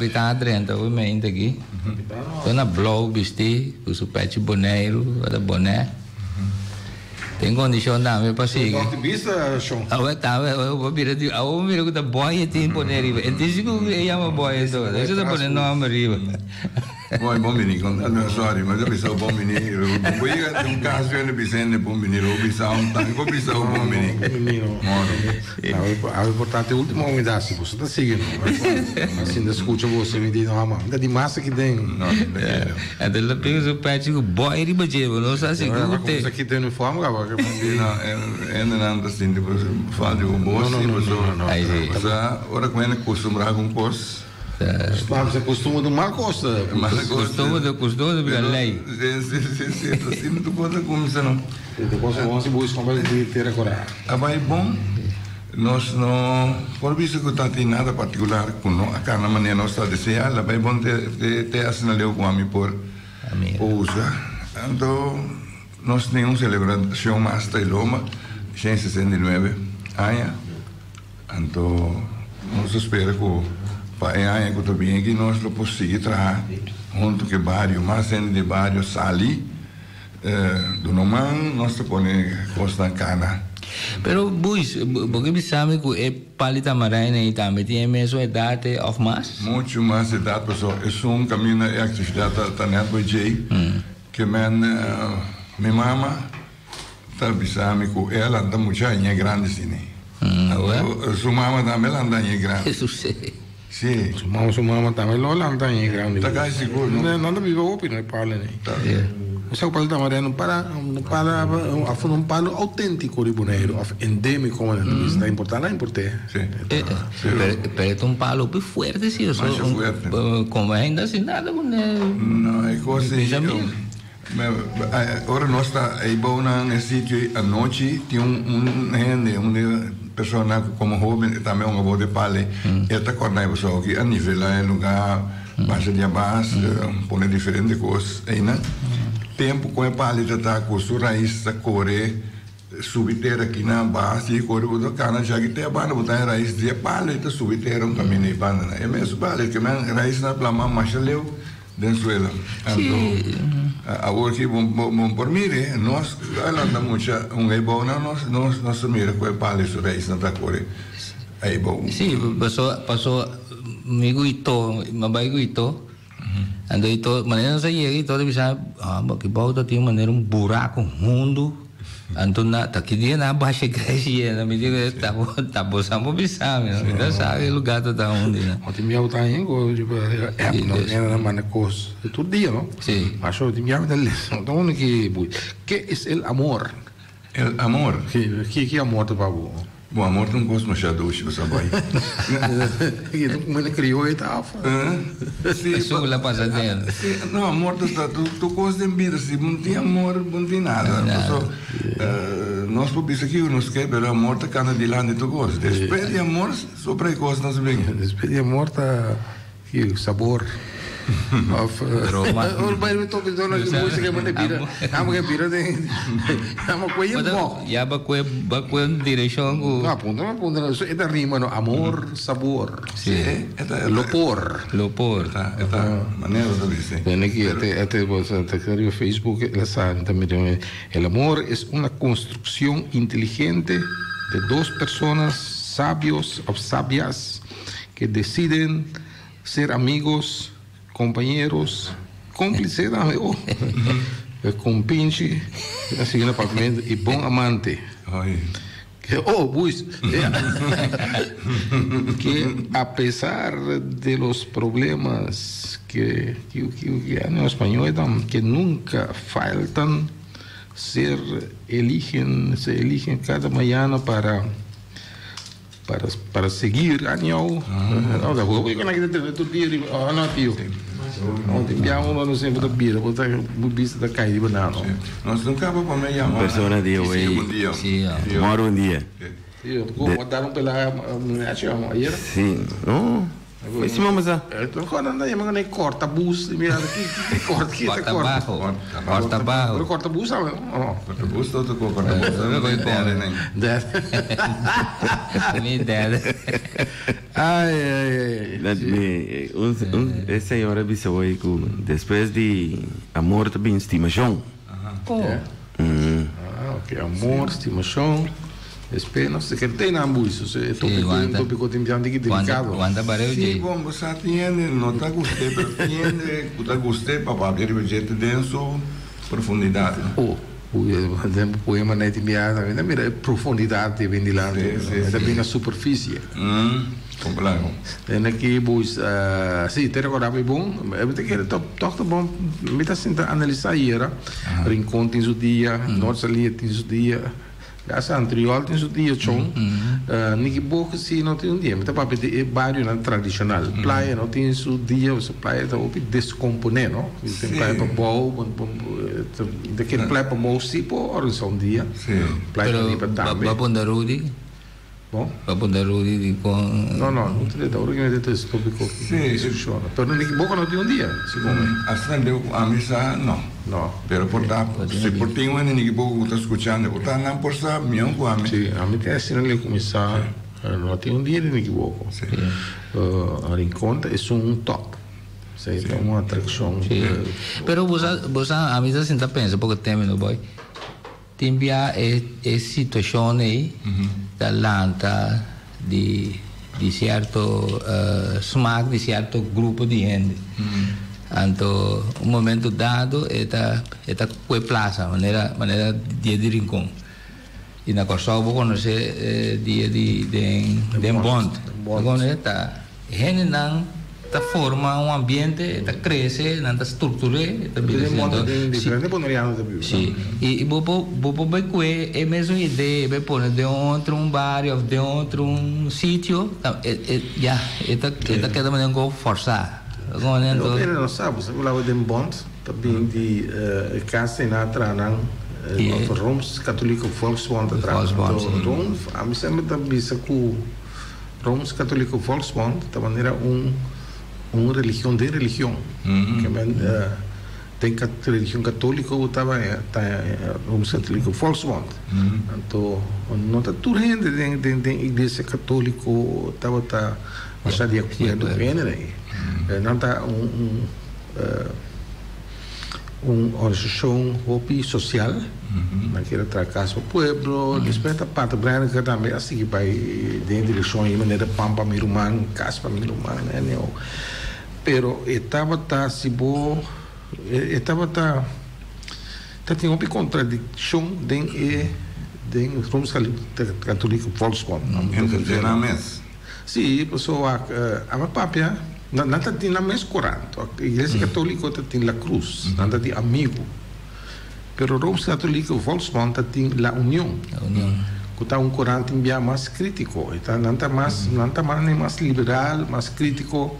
capitano Trenta, ovviamente aqui. Estou na blog, vesti, com o pet boneiro, ada boné. Tem condição também para seguir. Você vista, Sean? Eu vou virar com a boia, tem boneiro. É isso que eu chamo boia, então. Deixa eu pôr nome arriba. Bom menino, não sorry, mas eu pensava bom menino. Eu ia um caso que eu pensei no bom menino, eu pensava eu pensava bom menino. O importante é a última umidade, se você está seguindo. Assim, escuta você me diz, não, mano, de massa que tem. Não, é dela pega o pet com boia e ribajeiro, não sabe se que isso aqui tem uniforme, cara. Não, ainda não assim, depois fala de um bolso, não. Agora como é que acostumar com curso? Você costuma do mal costa. Costuma de lei. Sim, assim não pode começar não. Depois vamos buscar uma vez inteira agora. É bom. Nós não, por isso que não tem nada particular com nós, a cada maneira nós está deseando, é bom ter assinalado com a mim por usa. Então, nós temos celebração mais da Loma, 169 anos. Então, nós esperamos que para que também que nós possamos seguir trabalhar junto com o bairro, mais gente de bairro sali, do Noman, nós podemos constar cana. Pero, Buis, porque você sabe que é palita marina e também tem a mesma idade ou mais? Muito mais idade, pessoal. É um caminho de atividade da net by Jay, que minha mama está pensando que ela anda muito grande assim. Sua mama também anda grande. Isso sei. Sim. Sua mama também anda grande. Está quase seguro, não? Não vive open, não é para né. Você pode estar marendo para um palo autêntico de boneiro, endêmico, é importante, não importa. Sim. Pero um palo bem forte, sim. Como ainda assim nada boneiro. Não, é coisa. Agora nós está aí bom na sítio à noite tem uma pessoa como jovem também um avô de pale está correndo pessoal que a nível lá é lugar baixa de abaixo põe diferente coisas aí né tempo com a pale já está com sua raiz a correr subir aqui na base e correr o cana já que tem a banda botar raiz de pale está subir um caminho de banda é mesmo pale que a raiz na plama mais leu Venezuela. Agora que bom por mim, nós andamos bom, nós mira com o palio sobre isso na core. Aí bom. Sim, passou amigo Ito, mabai Ito. Ando Ito, maneira não sei Ito deve saber, que balda tem maneira buraco fundo. Anto na dia na baixa igreja na medida tá bolsando bisa mesmo então sabe o lugar tá onde né ontem me auto aí tipo não era na cos todo dia não sim mas eu tinha me dele então onde que é o amor que amor do babu bom amor não gosto mais de doce você vai que não me criou e tal sim só lá passa dentro não amor tu gosta de vida se não tem amor não tem nada nós podemos aqui nos quer pero amor tá cada de lá de tu gosta depois de amor sobre a coisa nós vem depois de amor tá que sabor o bairro me toca então nós música que manda pira que pira tem coisa bom já bacué direção não aponta isso é da rima no amor sabor sim lopor tá maneira de dizer tem aqui até você no Facebook ela sabe também el amor es una construcción inteligente de dos personas sabios o sabias que deciden ser amigos compañeros, cómplices, compinche, así en el apartamento y buen amante. Pues, que a pesar de los problemas que hay en español, que nunca faltan, se eligen cada mañana para seguir año não sempre da bira botar bubista da cair de banana nós não acaba para me chamar persona de hoje moro um dia botaram pela chama ayer sim não Foi sim, mas Então, quando anda aí, mas corta bus, corta bajo. Corta bus, não? Corta bus, todo corta bus. Minha ideia. Essa hora vi aí que depois de amor também estimação. Ok, amor, estimação. Espero, não sei que tem na música, é tópico de delicado. Sim, bom, você tiene, não está gostei, mas tiene, está gostei para abrir o projeto dentro profundidade. O poema não é de meada, mira, profundidade vem de lá, também na superfície. Completo. Tem aqui, sim, tem agora bem bom, eu tenho que tocar bom, me está sentando analisar aí, Rincón tem o dia, Norte ali tem o dia. Essa anterior tem o dia chão, ninguém boca se não tem dia, mas para é barrio não tradicional, praia não tem o dia, o praia está opi descomponer, não? Tem praia para bom, daquele praia para bom se por hora só dia, praia para também. Para Pondarudi, bom? Para Pondarudi com. Não tem da hora que me deu esse tópico. Sim, funciona. Pero ninguém boca não tem dia, segundo. Assim deu a missa não. No. Pero se por tem um ano ninguém está escutando, está não por saber meu com a mim. Sim, a mim tem assim ele começar, não tem dia ninguém boca. A Rincón é top. É uma atração. Pero você a mim assim tá pensa porque tem no boy. Tem via situação aí da lanta de certo smack de certo grupo de gente. Então, um momento dado, esta foi plaza, maneira dia de Rincón. E na Kosovo, vou conhecer dia de Bond. Agora, gente não forma um ambiente, cresce, não estrutura, diferente bonoriano também. Sim. E vou ver é a mesma ideia, vai pôr de outro bairro, de outro sítio, já, cada maneira que forçar. Não sabe, você falava de Bond, também de casa na Tranang, Roms Católico Volksbond atrás. Roms, a mim sempre também que Roms Católico Volksbond, de maneira religião de religião, que tem religião católica ou estava Roms Católico Volksbond. Então, não está tudo gente da igreja católica estava achar de acordo com ele. Não está uma organização social, naquela casa do povo, respeita a parte branca também, assim vai dentro de direção de maneira pampa miruman, caspa miruman, né? Pero estava tem uma contradição dentro do Roms Católico Volksbond. Sim, pessoa a papia não tem na mesma corante. A igreja católica tem a cruz, não tem amigo. Pero Roms Católico Volksbond tem a união. Que está corante bem mais crítico, não está mais liberal, mais crítico.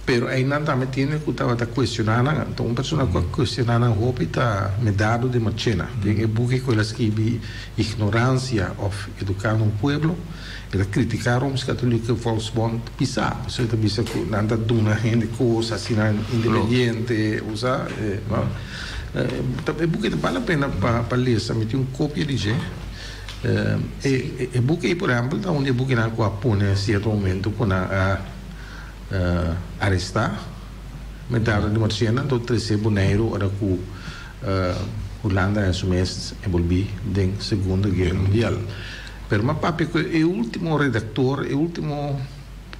Pero aí não também tem que estava questionando, então uma pessoa que questionando a roupa está medado de machina. Tem que buscar coisas que ignorância ou educar um povo. Ele criticaram os católicos Volksbond pisar, você também sabe que não está dando gente coisa assim independente, usar, é porque vale a pena para ler, me tem cópia de gente, é porque por exemplo, da onde é porque não pode certo momento para arrestar, metade de Marciana, do terceiro boneiro era que Holanda assumisse envolvi na Segunda Guerra Mundial. Pero mas papi é o último redator, é o último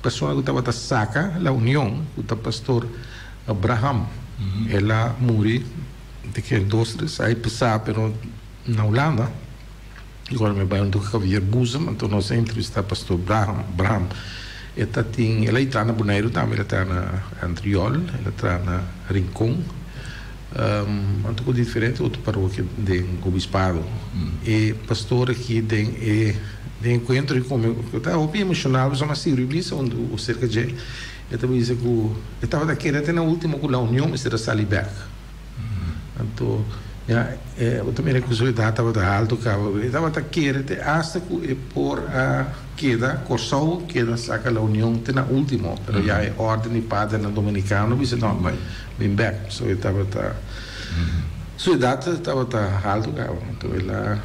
pessoa que estava da saca, a União, o pastor Abraham, ela morreu de que 2-3 aí passar, pero na Holanda, agora me vai onde que havia Busam, então nós entrevistamos o pastor Abraham, ela está na Bonaire, também ela está na Antriol, ela está na Rincón, um pouco diferente outro paróquia de Obispado e pastor aqui de encontro com eu estava bem emocionado, mas uma cirurgia onde o cerca de eu também disse que eu estava daquele até na última com a união mas era Saliberg então Ja, eu também recuso da estava da alto cabo, estava da querer hasta que por a queda Corsou queda saca a União tem na último, pero já é ordem e padre na dominicano, disse não, mas bem back, so estava da sua data estava da alto cabo, então ela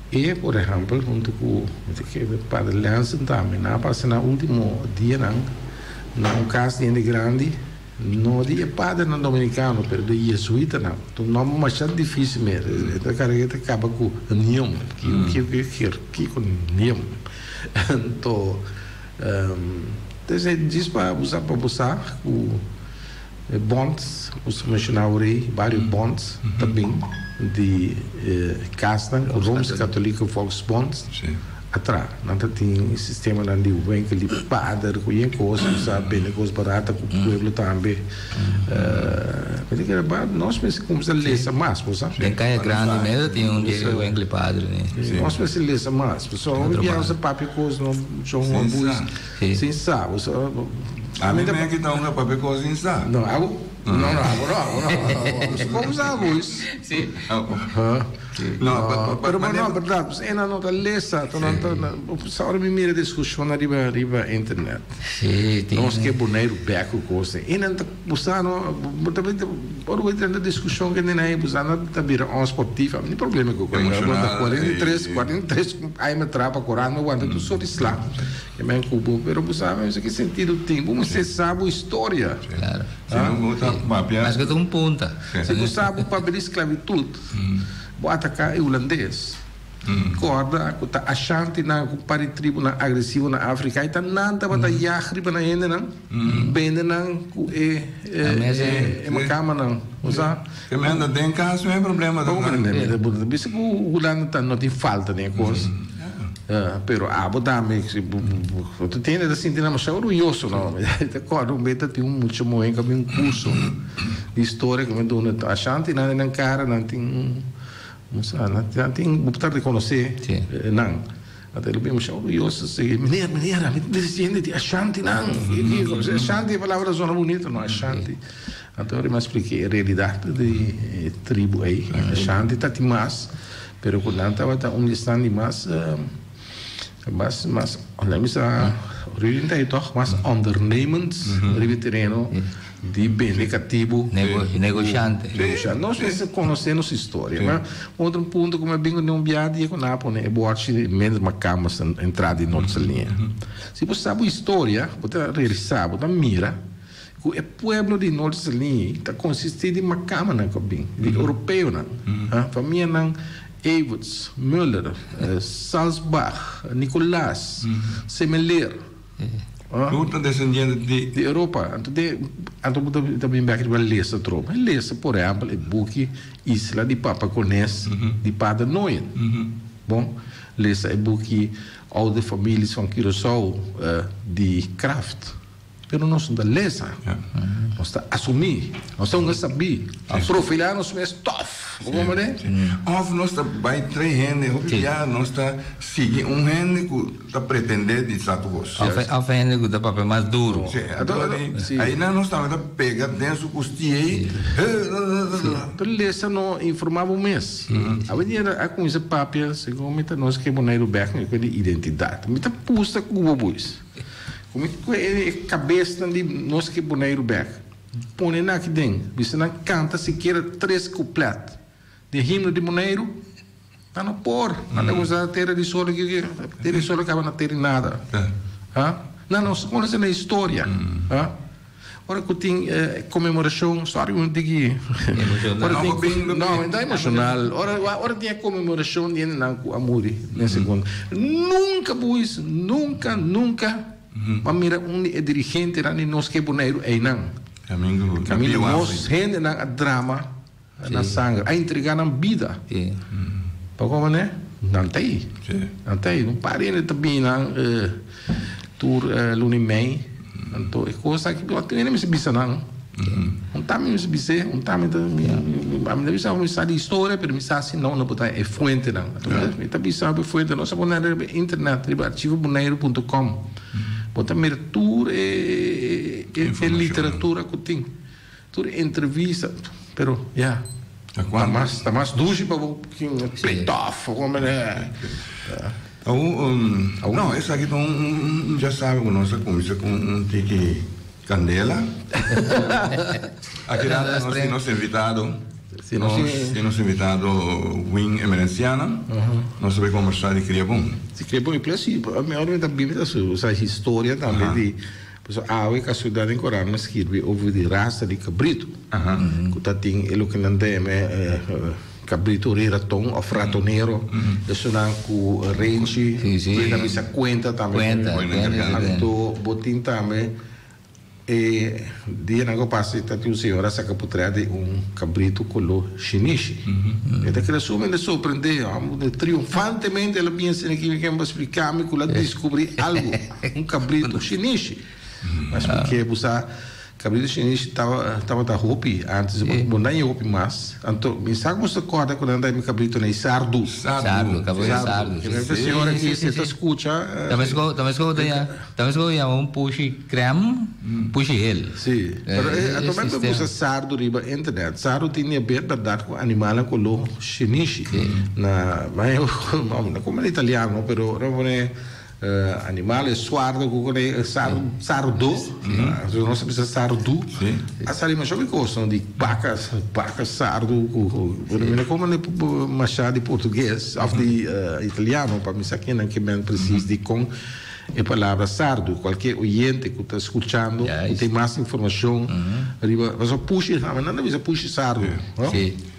e por exemplo junto com que padre Lansen também na passa na último dia não caso de grande não dia padre no dominicano, pero de jesuíta não. Então não é mais difícil mesmo. Esta carreira acaba com niam, que com niam. Então, diz para usar com bonds, os mencionaram vários bonds também de Castan, o Rome's Catholic Volksbond. Atrás, não tem sistema de vem que ele padre com coisas, sabe, negócio barato com o povo também. Ele que nós pensamos que lesa mais, sabe? Tem caia grande mesmo, tem dia vem que padre, né? Nós pensamos que lesa mais, pessoal, viaja papi coisa não são uma boa, sem sabe, a mim também que dá uma papi coisa sem sabe. Não, como sabe isso? Sim. No, pero no, verdade, é na nota lesa, só hora me mira discussão arriba internet. Sim, tem. Nós que boneiro beco coisa. E não buscando, também por o entrar na discussão que nem aí buscando também a esportiva, não problema com o 43, aí me trapa corando quando tu sou Islã. Que me cubo, pero buscando isso que sentido tem, vamos ser sabe história. Claro. Mas que tem ponta. Se você sabe o papel de esclavitud. Bota cá é holandês. Corda, tá achante na pari tribo na agressivo na África, e tá nada bota yahriba na ende não, bende não é uma cama não, usa. Que me anda tem caso é problema da. Bisa o Holanda tá não tem falta nem coisa. Pero botar me tu tem assim tem mais orgulhoso não, tá corda um beta tem muito moen que um curso de história que me dona achante na cara não tem não tem botar de conhecer não até ele bem orgulhoso se menina me dizendo de achante não achante é palavra zona bonita não achante até eu me expliquei a realidade de tribo aí achante tá tem mais pero quando estava tá listando de mais olha me sa orienta toch mas ondernemens terreno de bem negativo negociante nós precisamos conhecer nossa história mas outro ponto como é bem que não viaja com Napo né é boa menos uma cama entrada em nossa linha se você sabe a história você realizar você mira o pueblo de nossa linha está consistindo de uma cama na cabine de europeu na família na Everts, Müller, Salzbach, Nicolás, Semeler. Tudo descendente de Europa. Então também vai criar lesa tropa. Lesa, por exemplo, é buque Isla de Papa Conés, de Padre Noyen. Bom, lesa é buque all de famílias van Curaçao de Kraft. Pero nós não lesa. Nós está assumir, nós não saber. Profilar nós é tough. Como é? Of nós está vai três gente, nós está seguindo gente que está pretendendo de status. A gente que dá papel mais duro. Aí nós estamos pega dentro do costinho. Então lesa não informava um mês. A venida a com esse papel, segundo nós que boneiro back com identidade. Me tá pusta com o bois. Como é cabeça de nós que boneiro back. Põe na aqui dentro. Você não canta sequer 3 completos. De himno de Moneiro, está no por. Não usa a terra de solo que terra de solo acaba na terra nada. Não conhece na história. Ora que tem comemoração, sorry, eu digo. Não, é emocional. Ora tem a comemoração de não amor, nesse segundo. Nunca pois, nunca. Mas mira dirigente lá nós que Moneiro é não. Caminho nós gente na drama na sangue, a entregar na vida. Para como né? Não tem. Não parei também na tour lunimei. Então é coisa que eu tenho nem me bisa não. Tá me bisa, tá me me bisa me sabe história, pero me sabe não botar é fonte não. Então tá bisa é fonte, nós vamos na internet, arquivoboneiro.com. Botar me tour é literatura que tem. Tour entrevista. Pero, Está mais dulce para um peitof, como é. Não, esse aqui já sabe que nós começamos com um tique candela. Aqui nós invitado. Nós invitado Wing Emerenciana. Nós vamos conversar de Criabon. Se Criabon é possível. A minha hora também essa história também de a cidade em Corano escreve over de raça de cabrito. Que tá tem ele que não tem cabrito raton ou fratoneiro. Isso não com range. Que também se conta também. Então botin também. E dia na passa está o senhor essa caputrada de cabrito color chiniche. Então que resume de surpreender, triunfantemente ela pensa que me vai explicar me que ela descobrir algo, cabrito chiniche. Mas porque você cabrito chinês estava da roupa antes não nem roupa mais então me sabe você acorda quando anda em cabrito nem sardo acabou de sardo a senhora que você escuta também é um push creme push ele sim mas também você sardo riba internet sardo tinha verdade com animal color chinês na mas como é italiano pero não é animale sardo sardo não se precisa sardo a sali mas eu gosto de vacas sardo como é machado de português ou de italiano para me saber que bem preciso de com a palavra sardo qualquer oyente que está escutando tem mais informação mas eu puxo mas não precisa puxar sardo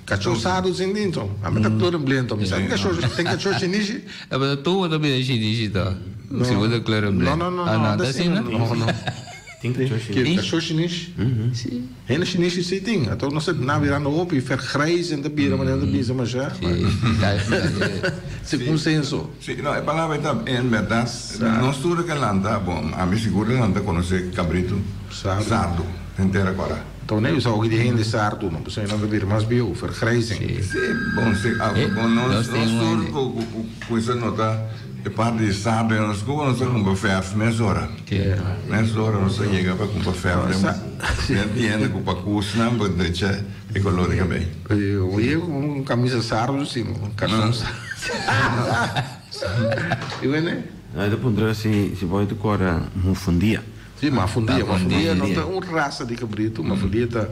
cachorro sardo sem dentro a mim está todo blento me sabe tem cachorro chinês mas tu não me chinês tá se você claro blento não tem cachorro chinês sim é chinês sim tem então não sei na virando roupa e ferreis ainda bira mas ainda bisa mas já se consenso não a palavra está em verdade nós tudo que landa bom a mim seguro landa conhece cabrito sardo inteira agora então nem só o que tem de sardo não você não deve mais bio ferreisen sim bom nós tudo com isso nota e parte de sardo nós como ferro mesora nós chega para comprar ferro entende com para curso não pode deixar ecológica bem eu com camisa sardo sim calção e né aí depois se pode cora um fundia sim uma fundia não tem raça de cabrito uma fundia tá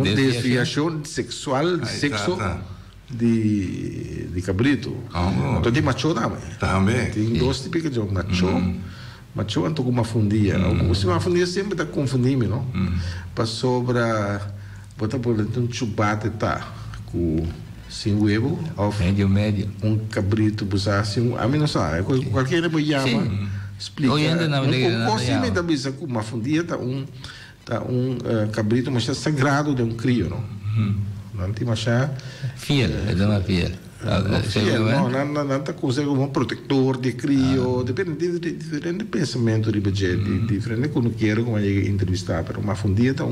desviação sexual de sexo de cabrito então tem macho também tem dois tipos de macho então com uma fundia uma fundia sempre está confundindo não para sobra botar por um chubate tá com sem huevo médio cabrito buscar assim a mim não sabe qualquer coisa chama explica coisa da bisa com uma fundia tá cabrito mas é sagrado de crio não tem mais fiel é uma fiel não está consegue um protetor de crio depende de diferente pensamento de budget diferente quando quero como é entrevistar pero uma fundia tá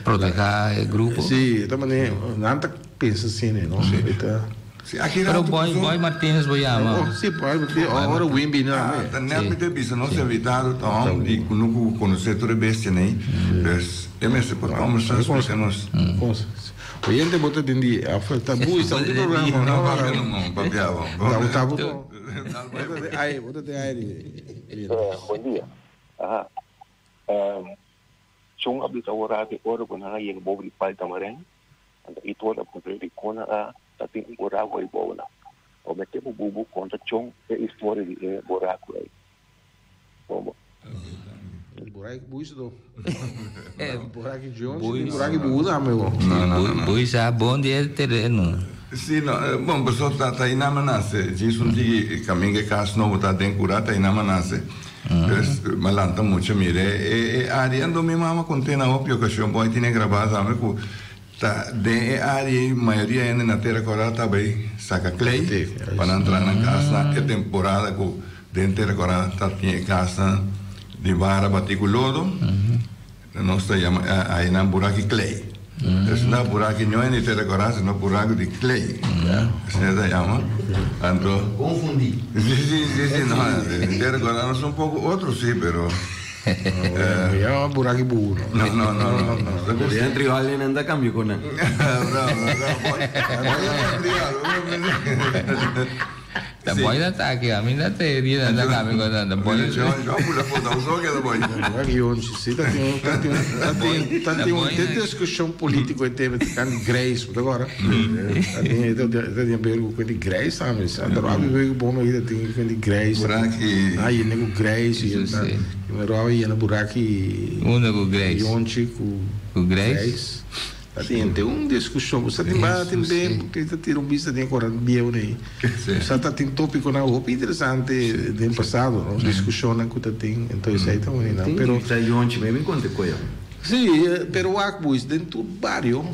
proteger o grupo sim também não está pensa assim não pero boy Martínez voy a sim boy agora o Wimby não me te bisa não se evitado então e quando conhecer toda bestia né MS por conversar explica-nos oyente bota dentro a falta buisa o programa não papiava tá bom aí bota de aí bom dia chung abis awara de oro kuna yang bobi pal tamareng anda itu ada putri kona tapi ora goi bona o mete bubu contra chung e história de buraco aí como buraco buiso do buraco de onde buraco buda meu buiso é bom de terreno sim bom pessoal tá aí na manase diz que caminho que caso não tá dentro curata aí na manase malanta mucho mire ariando mi mamá contena opio que eu poi tiene grabada me ku ta de ari maioria na terra corata bem saca clay para entrar na casa é temporada ku dentro da corata tá tinha casa de vara baticulodo nós está chama aí na buraco clay es na buraco não é de terra corata no buraco de clay se chama ando confundi sí no de terra corata son un poco otros sí pero É um buraco burro. Não. Entre olha não dá câmbio com não. Da boy da tá aqui, a mim da teoria da kami ko da boy. Já pula foto usou que da boy. Tem uma discussão política teve kan Grace agora. Tem bem com de Grace, sabe? Adorava ver bom aí tem com de Grace. Buraki. Aí nego Grace e eu era aí na buraki. Com Grace. Yonchi com Grace. Tem uma discussão, você tem bem, porque tem um bicho tem agora bem aí. Você tem tópico na roupa interessante do passado, discussão na que tem, então isso aí também não. Pero sai onde mesmo encontra coisa. Sim, pero o acbus dentro do bairro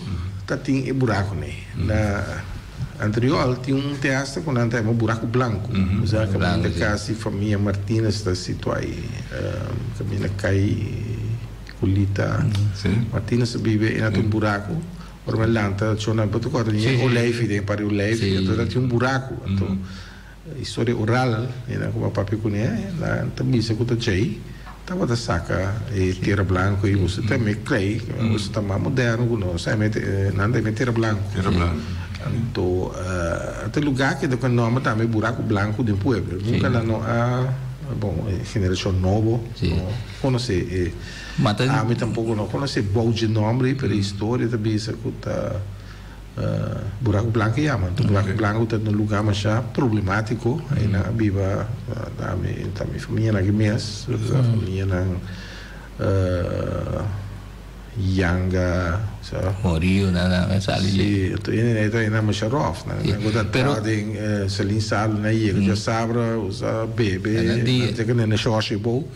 tá tem buraco né. Na anterior tinha um teatro com um buraco branco. Já que a casa família Martínez está situada aí, caminha cai Culita, Martínez vive em um buraco, ormelhanta, tinha uma batucada, tinha oleive, tem para oleive, então tinha um buraco, então história oral, como a papi conhece, na também se conta aí, tava da saca e terra branco e você também clay, você está mais moderno, não sabe, não tem terra branco. Então, até lugar que do nome também buraco branco do povo, nunca lá não há bom, geração nova, conhece me tampouco não conhece bom de nome para a história também isso escuta buraco branco chama então buraco branco está no lugar mas já problemático aí na viva também família na Guimarães família na Yanga Moriu na sali sim então na Macharov na agora tem Celine Salo na ilha já sabra usa bebê até que na Xoxi bom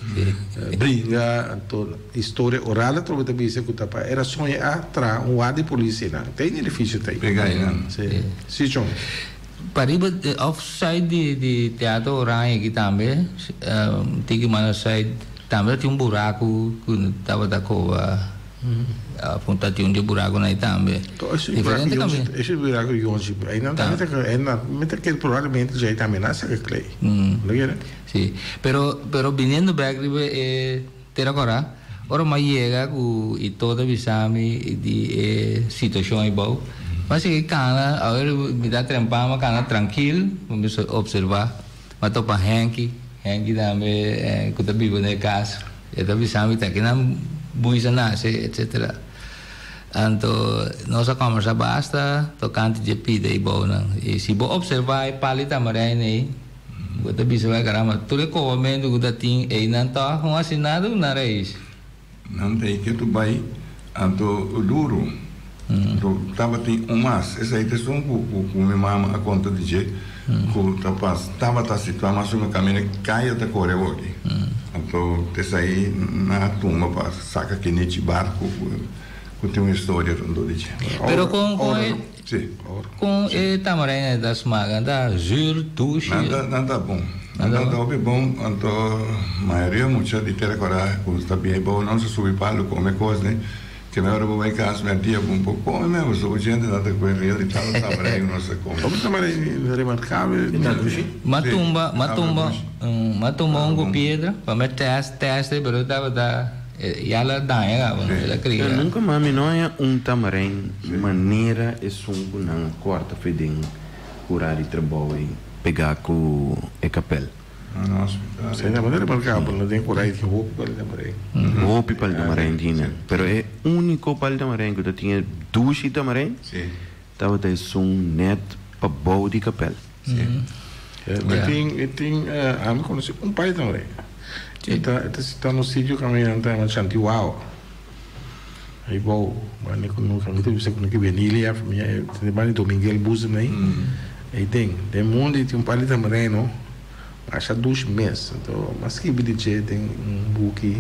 brinca então história oral trouxe também isso que tá era sonho atra um ar de polícia não tem edifício tem pegar aí não sim John pariba offside de teatro oral aqui também tem que mandar side também tem buraco que tava da cova aponta tinha buraco na também. Diferente também. Esse buraco de onde ainda mete que provavelmente já está amenaça que clay. Não é? Sim. Pero viniendo back ter agora, ora mais chega e toda visame de situação aí bom. Mas que cana, agora me dá trempar, mas cana tranquilo, vamos observar. Mas tô para Henki também que tá vivo na casa. E tá visame tá que não buisa nasce, etc. Então, nossa conversa basta, tocante de pida e boa. E se você observar, palita marina, você bisa vai caramba, tudo é comendo que tem e não tá com assinado na raiz. Não tem que tu vai, então duro. Tava tem mas essa aí tem com minha mama a conta de jeito, que tava situado mas uma caminha caia da corre aqui. Então, essa aí na tumba para saca que nesse barco que tem uma história do dia. Pero com tamarina das magas, da juro, tuxi. Nada bom. Nada bom. Então, a maioria muita de ter coragem, custa bem bom, não se subir para o comer coisa, né? Que me ora vai casa minha tia um pouco come mesmo, sou gente nada com ele e tal, tamarina não se come. Como tamarina remarcável? Matumba um pedra, para meter teste, pero tava da e ela dá, ela cria. Eu nunca mais não é tamarém maneira é sungo na quarta fedem curar e trabalho e pegar com a capela. Nossa, sei na maneira marcável, não tem coragem de roupa para tamarém. Roupa para tamarém tinha, pero é único para tamarém que tinha duas tamarém. Sim. Tava ter net para boa de capela. Sim. Tem a me conheci pai também. Está no sítio caminhando na Chantiuau. Aí bom, mas não caminho você que venilha, a família tem mais Dominguel Busa aí. Aí tem mundo tem pai também, não? Acha 2 meses. Então, mas que bilhete tem buque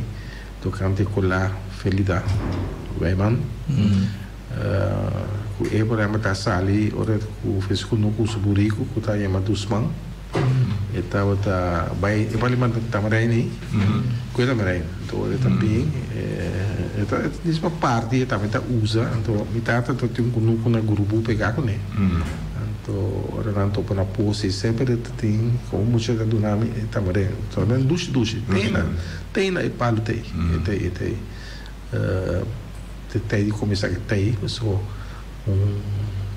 do canto colar felida. Vai man. O Ebrahim tá sali, ora o fez com no curso burico, que tá chamado Usman. Estava vai e para mandar tamarém aí coisa tamarém então ele também essa parte também tá usa então metade tá tem um grupo na grupo pegar com ele ora não estou para pose sempre tem como muita da dunami também só não duche tem na e palo tem tem de começar que tem só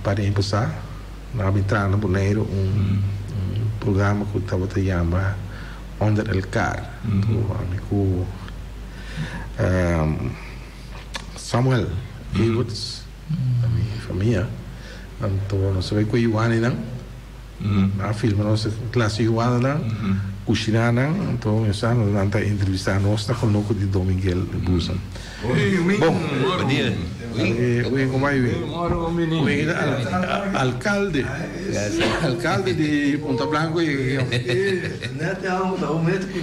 para empezar na entrar no boneiro programa que estava te chama Under el Car do amigo Samuel Edwards a minha família então nós vai com o Iwane na filme nossa classe Iwane cozinhar então essa não está entrevistar nós está com o de Dominguel Busan Bom dia. Como é alcalde de Ponta Blanca Neto é um médico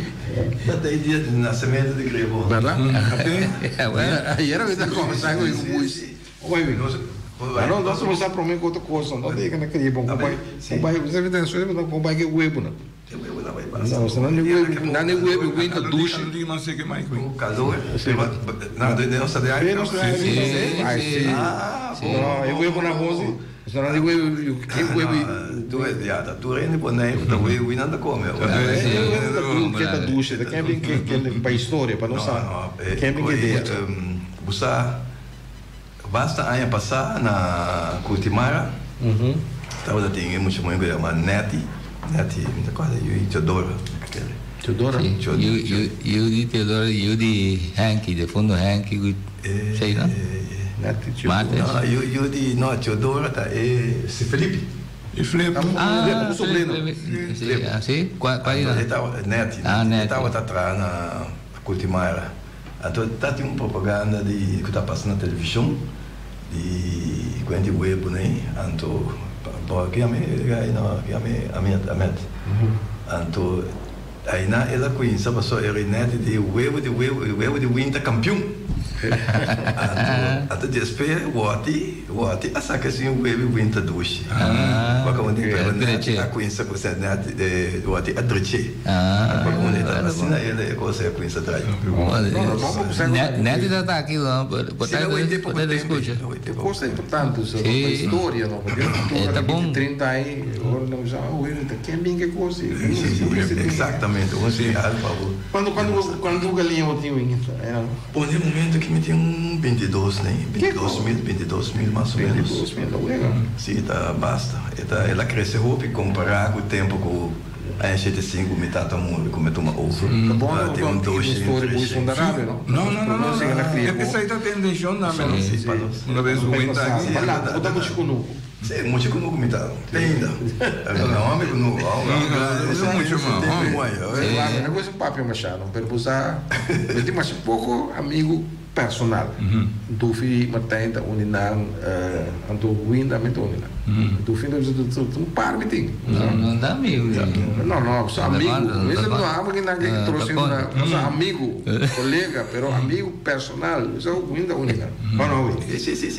até dia de nascimento de Grebo. Verdade? Aí era que conversar com o não, nós vamos usar para mim outra coisa, não tem que não queria bom pai, você vai ter só não vai que web não. Não, você não é web, o winter duche. O calor, não sabe aí. Não, eu web na voz. Você não é web, que web tu é diada, tu é boné, tu web não come. Que da duche, da camping que para história, para não saber. Camping que dia. Busa basta ano passar na Cultimara. Estava tinha muito que chama Neti, muita coisa e Teodora. Teodora? Eu de Teodora, eu de Hank, de fundo Hank, sei não? Neti Teodora. Eu de não Teodora tá é Felipe. E Felipe. Ah, o sobrinho. Sim, qual é? Estava Neti. Estava atrás na Cultimara. Então tá tinha uma propaganda de que está passando na televisão e quando o web né então porque a minha então aí na ela conhece só a internet de web de winter campeão até despejar o ati essa que assim o web winter duche porque onde a conhece com essa net de o ati adreche porque onde está assim ela é coisa conhece atrás net está aqui lá pode escutar coisa importante sobre a história não porque tá bom 30 aí agora não já o ele tá quem que coisa exatamente quando o galinha o tinha por um momento que me tinha 22 né 22 mil mais ou menos 22 mil sim tá basta ela cresceu roupa e comparar com o tempo com a enxete-5 metade do mundo como é uma ovo tem um dois história muito fundarável não é que isso aí está tendo deixou na menos uma vez o winter aqui botar muito conuco sim muito conuco metade ainda não amigo não é coisa um papo machado para usar eu tenho mais pouco amigo personal do fim matenta uninang anto winda metona do fim do par meeting não dá amigo não só amigo mesmo não há alguém que trouxe nosso amigo colega pero amigo personal só winda uninang não sim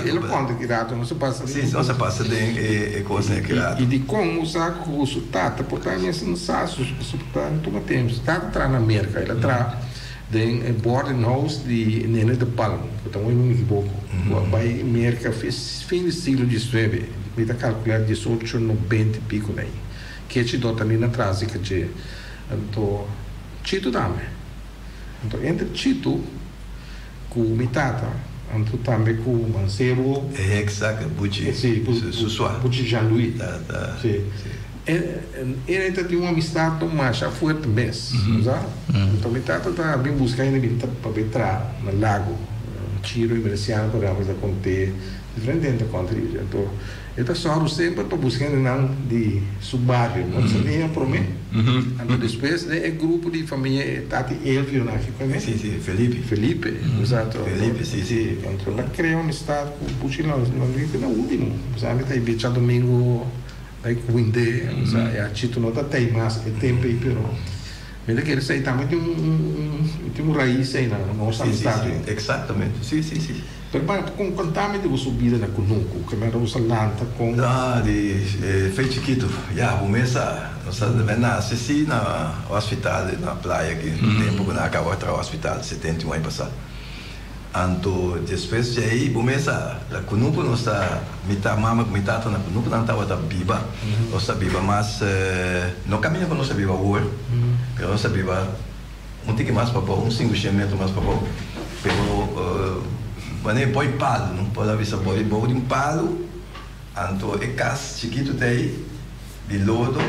ele conta que rato não se passa não se passa de coisa que rato e de como usar o sutata portanto esse não sabe sutata tu matemos sutata tra na América ele tra den boarding house de Nene de Palma, então eu não equivoco. Vai América fim do século XIX, me dá calcular 18, 90 e pico daí. Que é te ali na trás que é então Chito também. Então entre Chito com Mitata, então também com Mancebo. É exato, Bucci. Sim, Bucci Jean-Louis. Sim. Ele ainda tem uma amistade mais forte mesmo, sabe? Então, ele está bem buscando para entrar no lago, tiro e mereciano para acontecer diferente da country. Então, ele está só sempre buscando não de subário, não sabia para mim. Então, depois é grupo de família, Tati Elvio, não é? Sim, Felipe, exato. Felipe, sim. Então, ele criou uma amistade com o Pucci, não último, sabe? Está aí, já domingo. Aí quindi a Chito não está tem mais é tempo aí pero mas que ele sai também tem um raiz aí na nossa amizade exatamente sim pero com contamento de subida na Cunuco que me usa lanta com de feito chiquito já começa nossa nasce assim na hospital na praia que tempo que não acabou o hospital 71 ano passado Anto depois de aí começa a kunuku nós tá mita mama com mita na kunuku não tava da biba nós biba mas não caminha com nossa biba hoje que nossa biba um tique mais para um 5 metros mais para pelo mané boi palo não pode avisar boi de um palo anto é cas chiquito tem de lodo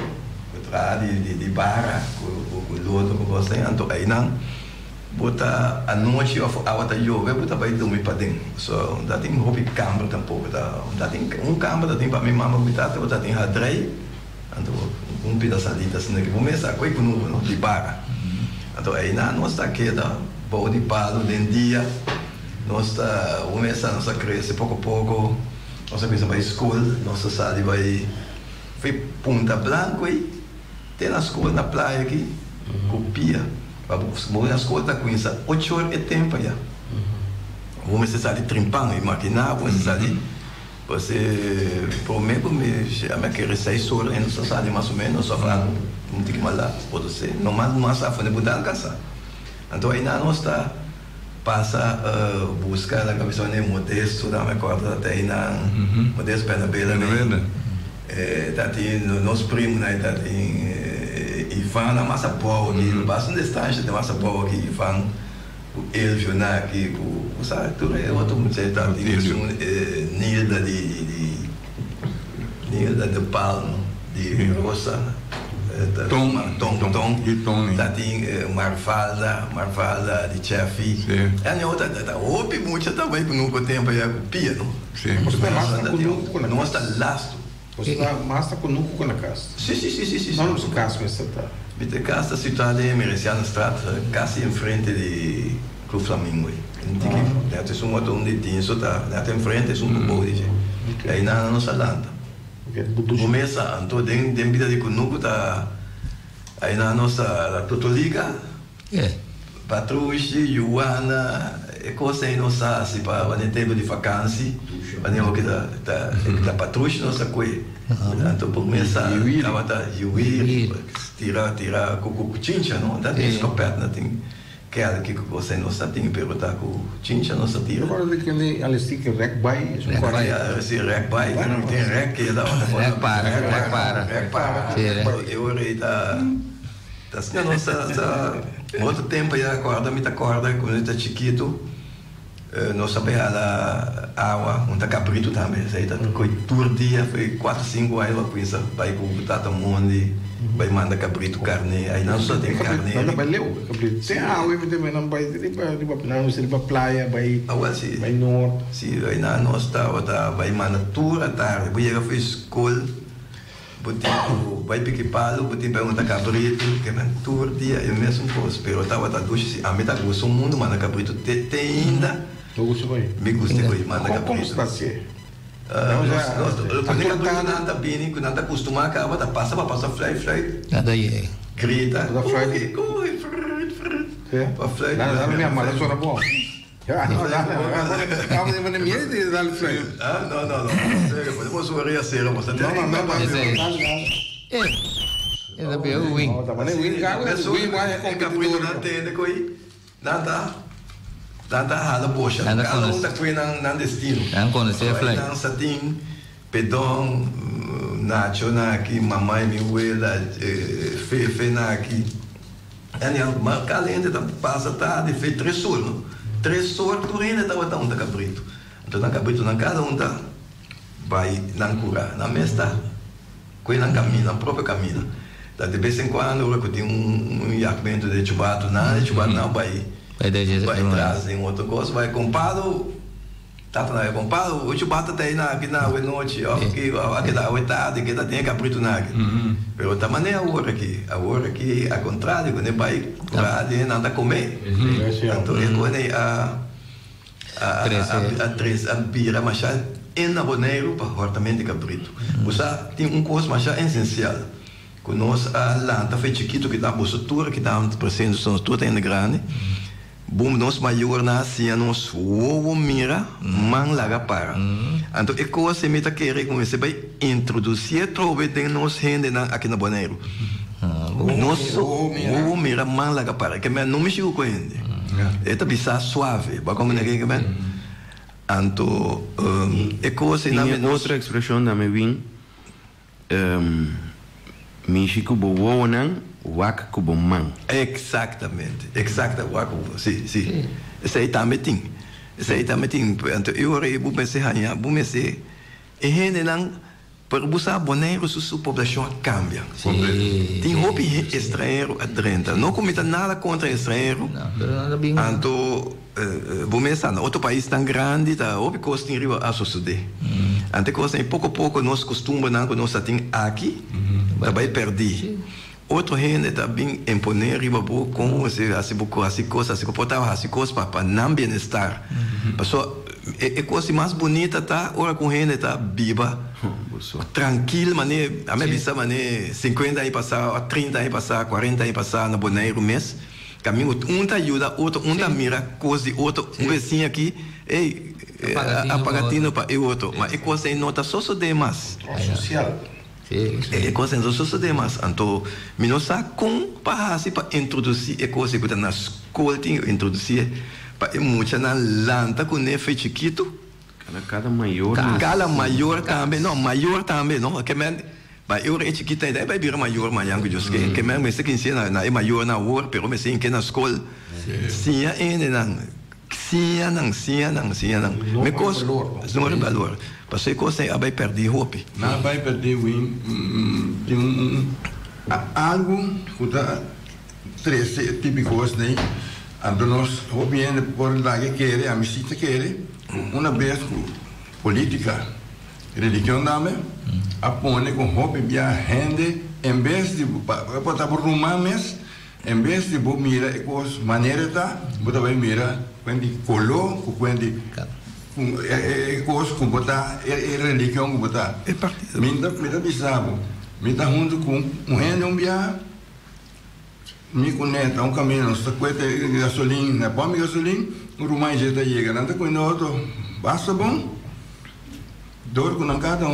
de barra com lodo com você anto aí não bota a noite a outra yoga bota vai dormir para dentro so dá tem hobby câmara tampouco dá tem câmara tem para minha mama bota tem hadrei então pedaço ali assim que começa coi com não de barra então aí na nossa queda bode palo dentro dia nossa começa nossa cresce pouco a pouco nossa começa vai escola nossa sala vai Punta Blanco aí tem na escola na praia aqui copia vamos na escola tá com isso 8 horas é tempo já vamos estar ali trimpando e maquinar vamos estar ali você prometo me já quer 6 horas ainda só sai mais ou menos só falando não tem que mal lá pode ser não mais a fazer mudar a casa então aí na nossa passa buscar a cabeça de Modesto da minha corda até aí na Modesto Penabela né tá tem nos primos né tá tem Ivan na massa boa aqui bastante distância de massa boa aqui Ivan o Elvio né aqui o sabe tudo é outro muito tá tem Nilda de Palmo de Rosa Tom tá tem Marfalda de Chefi é outra tá ouve muito também com no tempo é piano sim não está lasto você está mais com nuco na casa sim não nos casa mas está Vite casa situada em Mereciana Strat quase em frente de Clube Flamengo né tem um outro onde tem isso tá em frente é um pouco de aí na nossa landa começa então dentro vida de Kunuku tá aí na nossa Totoliga Patruche Joana é coisa aí nossa se para o tempo de vacância o que da Patruche nossa coi então começa a tá tirar com chincha não dá tem escopeta não tem que aqui que você não sabe tem perguntar com chincha nossa tira agora de que ali stick rec by esse rec by não tem rec que dá rec para eu reita assim nossa outro tempo já acorda quando está chiquito nós sabemos a água um cabrito também aí tá todo dia foi 4-5 anos com isso vai com batata monde vai mandar cabrito carne aí não só tem carne não vai leu cabrito tem água também não vai não se vai praia vai norte sim aí na nós vai mandar toda tarde vai chegar foi escola vai pique palo vai perguntar cabrito que man todo dia é mesmo coisa pero tava duche a meta gosto mundo manda cabrito tem ainda eu gosto bem me gostei bem manda cabrito como está se nós cabrito não tá bem quando não tá acostumado acaba tá passa fly nada aí grita corre para fly não minha mala só bom não minha de dar fly não podemos ouvir a cera você tem é bem o wing tá mas wing é cabrito não tem coi nada tanta hala bocha cada um tá com nan destino não conhece fly não satin pedon nacho na aqui mamãe minha abuela fefe na aqui Daniel mas calenda tá passa tarde fez 3 horas tu ainda tá um cabrito então na cabrito na cada um tá vai na cura na mesta coi na caminho na própria caminho tá de vez em quando eu tenho iacmento de chubato não vai trazer outra coisa vai comprado tá na comprado o chubata tem aqui na noite aqui da tarde que tem cabrito na aqui pero tá maneira agora aqui a contrário quando vai curar nada comer então é quando a bira machá em aboneiro para hortamente cabrito você tem coisa machá essencial que nós a lanta foi chiquito que dá postura que dá presente são tudo ainda grande bom nós maior na assim nós o mira man laga para então é coisa me tá querer com você vai introduzir trove de nós rende aqui na Boneiro nós o mira man laga para que me não me chegou com ele Esta bisa suave, ba como ninguém que bem. Anto é coisa na outra expressão da me vim Michiku bo nan wak kubo man. Exatamente, wak sim. Esse aí também tem. Anto eu orei bumese hanya, bumese e gente não para buscar boneiro sua população cambia. Tem roupa estrangeiro adentro. Não cometa nada contra estrangeiro. Anto bumese na outro país tão grande, tá houve costa em riba a sociedade. Ante coisa pouco a pouco nós costumamos que nós tem aqui, vai perder. Outro gente está bem imponer riba com assim coisas para não bem-estar. Passou é coisa mais bonita tá ora com gente tá viva tranquilo mané a minha vista mané 50 anos passar 30 anos passar 40 anos passar na boneiro mês caminho tá ajuda outro tá mira coisa outro vizinho aqui ei apagatino para outro mas é coisa em nota só demais social é coisa em só demais então minosa com para introduzir é coisa que na escola tem introduzir muita na lanta com ne foi chiquito cada maior também não que men maior é chiquita daí vai vir maior manhã que Deus que men me sei que ensina na é maior na hora pero me sei que na escola sim não me coisa não é valor passei coisa vai perder roupa não vai perder tem algo que tá três típicos né Ando nós viene por lá que quer, a misita quer, uma vez política, religião dame, apone com hobby via gente, em vez de botar por rumames, em vez de bo mira ecos maneira tá, botar vai mira quando colo, quando ecos com botar religião com botar. Minta bisabo, minta junto com gente via me conecta caminho, sta coisa gasolina, põe gasolina, o rumai já está chegando, anda com outro, basta bom, dor com cada